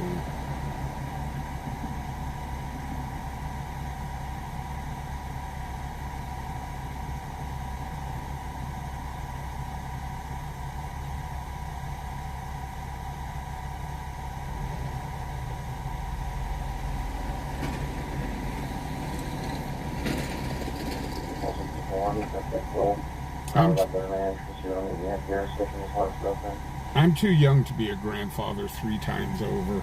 I'm too young to be a grandfather 3 times over.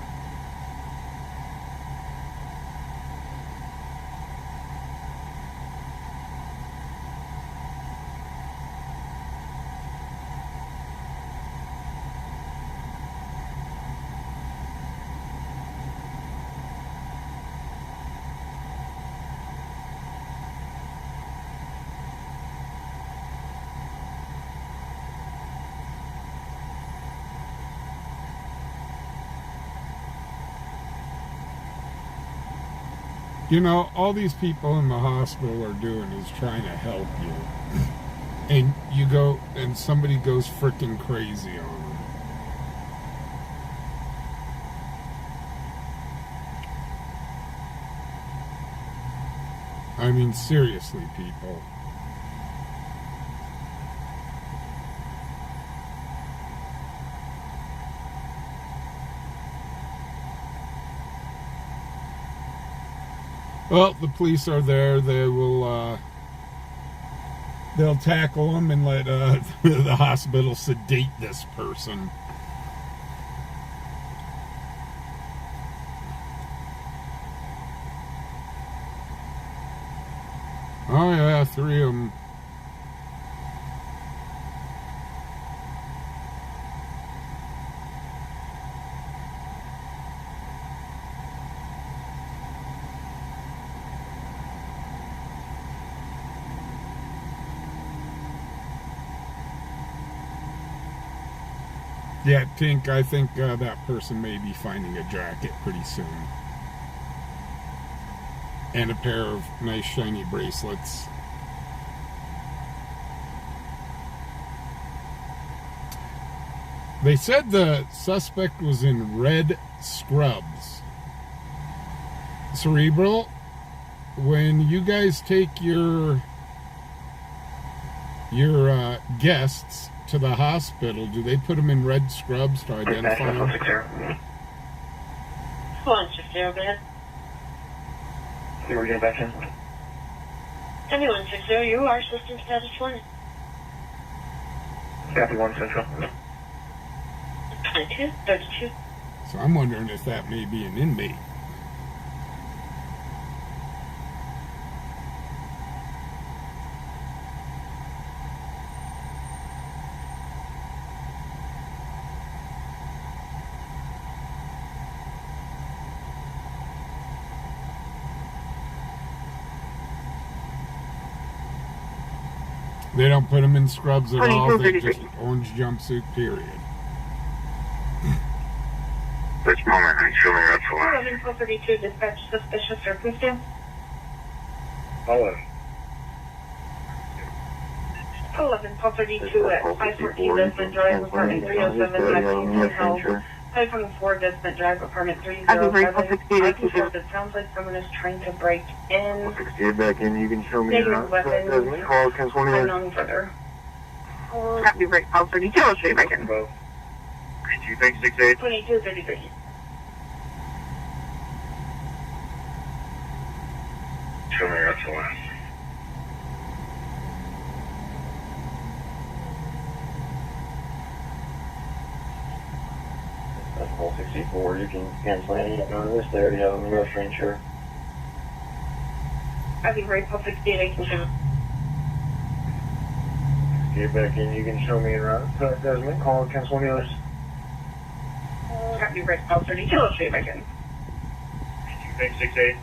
You know, all these people in the hospital are doing is trying to help you. And you go, and somebody goes freaking crazy on them. I mean, seriously, people. Well, the police are there. They will, they'll tackle them and let the hospital sedate this person. Oh yeah, 3 of them. Yeah, Tink, I think that person may be finding a jacket pretty soon. And a pair of nice shiny bracelets. They said the suspect was in red scrubs. Cerebral, when you guys take your guests to the hospital, do they put them in red scrubs to identify them? 160, go ahead. We're getting back in. 7160, you are system status 1. Copy 1 Central. 2232. So I'm wondering if that may be an inmate. They don't put them in scrubs at all. They just orange jumpsuit, period. Which moment? I'm showing up for 11-432, dispatch suspicious circumstance. Hello. 11-432 at 514 Desmond Drive, apartment 307, Lexington Health. 514 Desmond Drive, apartment 307. It sounds like someone is trying to break in. 68 back in, you can show me your weapons. Call, cancel me. Unknown further. Copy, break, call 32, I'll show you back in. 2268. 2233. Show me your SOS. That's call 64. You can cancel any of this there. You have a reference, sure. I'll be right for 68, I can show. Get back in, you can show me around. Desmond, call, cancel any others. Copy, right, call 32, I'll show you back in. 2268.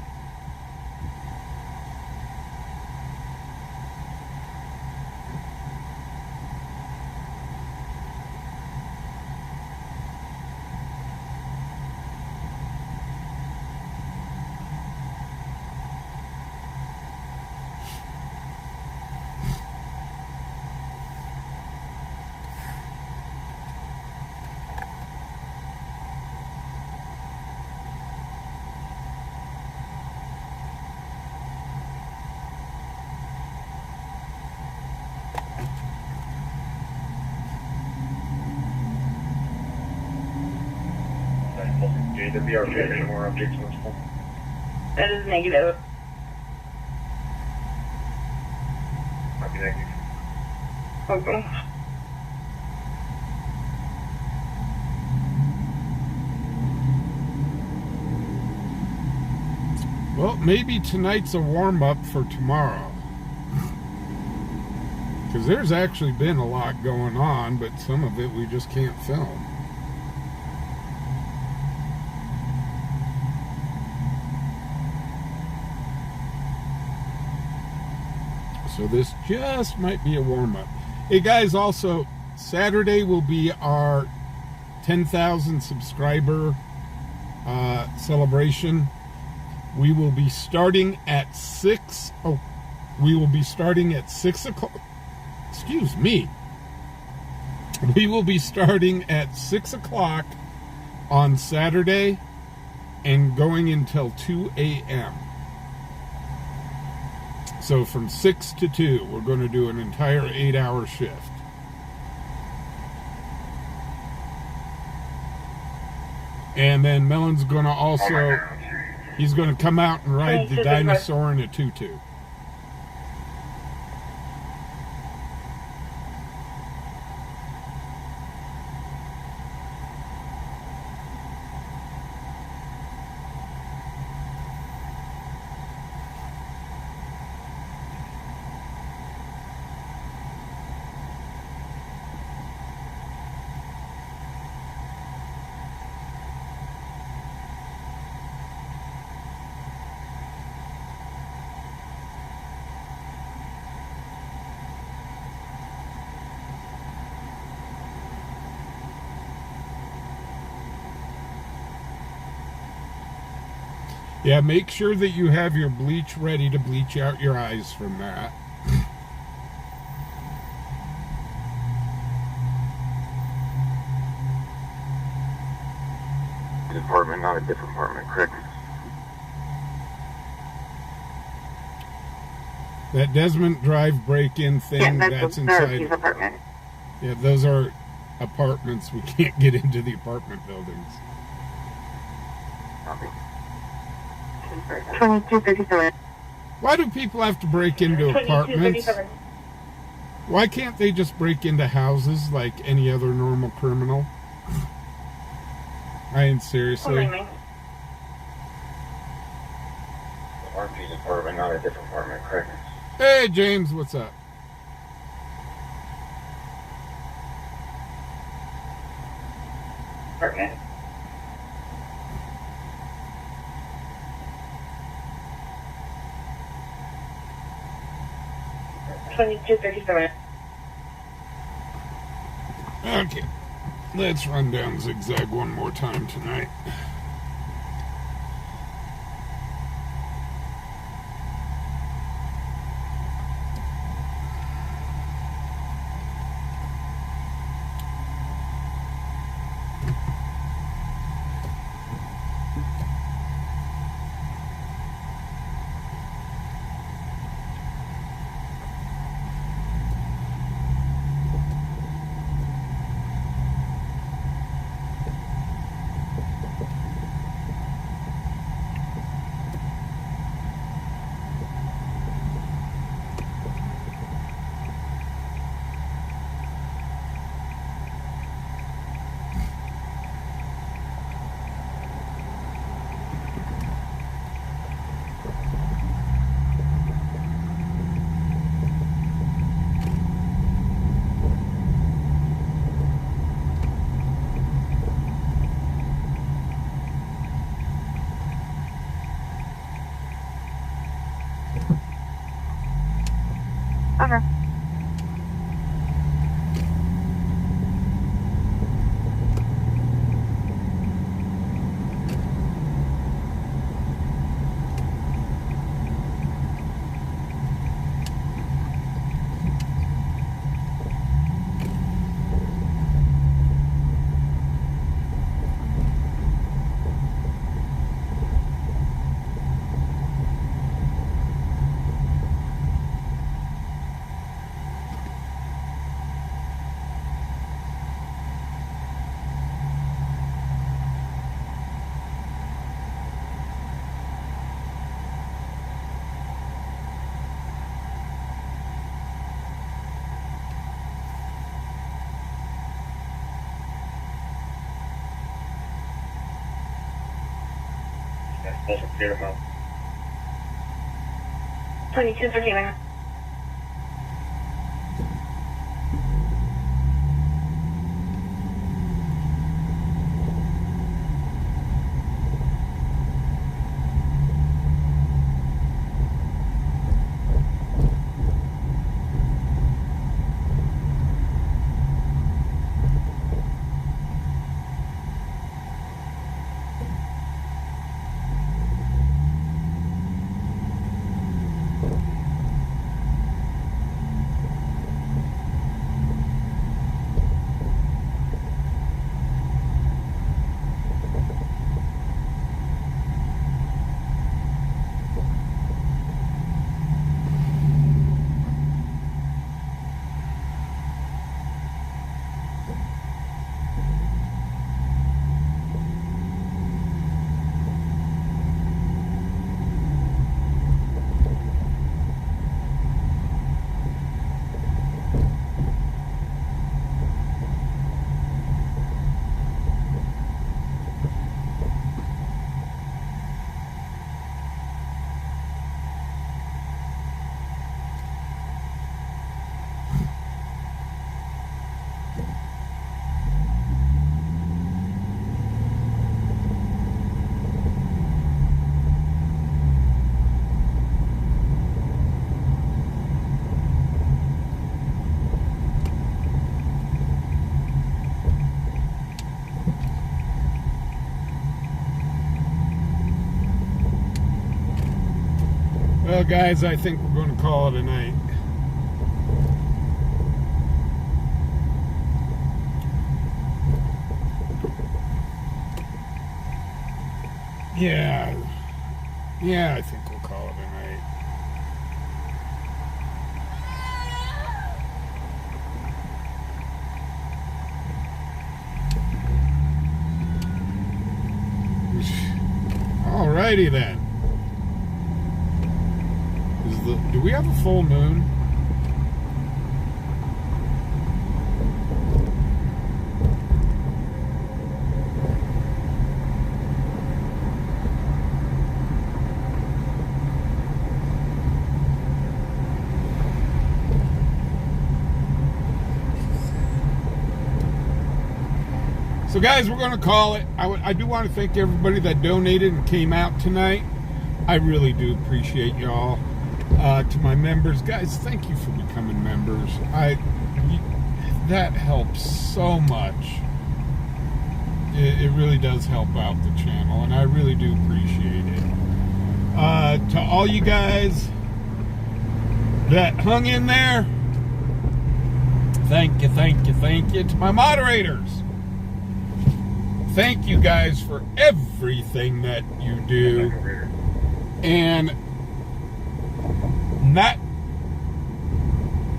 The BRJ, any more updates on this one? That is negative. Copy Negative. Okay. Well, maybe tonight's a warm-up for tomorrow. Because there's actually been a lot going on, but some of it we just can't film. So this just might be a warm-up. Hey guys, also, Saturday will be our 10,000 subscriber celebration. We will be starting at 6 o'clock. Excuse me. We will be starting at 6 o'clock on Saturday and going until 2 a.m. So from 6 to 2, we're going to do an entire 8-hour shift. And then Melon's going to also, he's going to come out and ride the dinosaur in a tutu. Yeah, make sure that you have your bleach ready to bleach out your eyes from that. Department, not a different apartment, correct? That Desmond Drive break-in thing, that's inside. Apartment. Yeah, those are apartments. We can't get into the apartment buildings. Copy. 2237. Why do people have to break into apartments? 2237. Why can't they just break into houses like any other normal criminal? I mean, seriously. RP's apartment, not a different apartment, correct? Hey, James, what's up? Apartment. Okay, let's run down Zigzag one more time tonight. Okay. Beautiful. 2239. Well, guys, I think we're going to call it a night. Yeah, I think we'll call it a night. Alrighty then. Do we have a full moon? So guys, we're going to call it. I do want to thank everybody that donated and came out tonight. I really do appreciate y'all. To my members, guys, thank you for becoming members. That helps so much. It really does help out the channel, and I really do appreciate it. To all you guys that hung in there, thank you, thank you, thank you. To my moderators, thank you guys for everything that you do. And not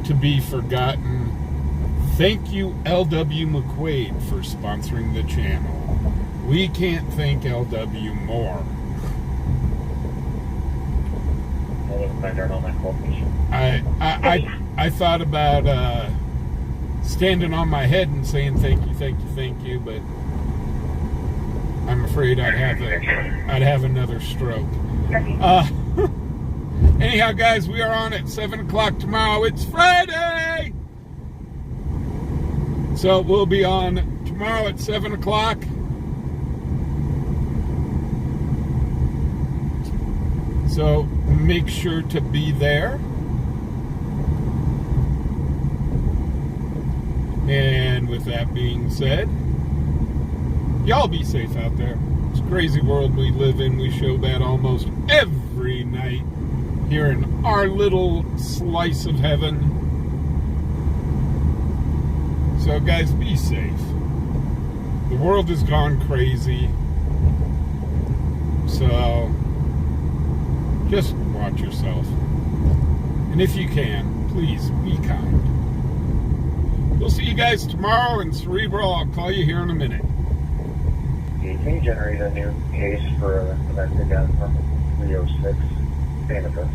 to be forgotten, thank you LW McQuaid for sponsoring the channel. We can't thank LW more. I thought about standing on my head and saying thank you, but I'm afraid I'd have another stroke. Anyhow, guys, we are on at 7 o'clock tomorrow. It's Friday! So we'll be on tomorrow at 7 o'clock. So make sure to be there. And with that being said, y'all be safe out there. It's a crazy world we live in. We show that almost every night here in our little slice of heaven. So guys, be safe. The world has gone crazy. So just watch yourself. And if you can, please be kind. We'll see you guys tomorrow in Cerebral. I'll call you here in a minute. Can you generate a new case for event again from 306 Amethyst?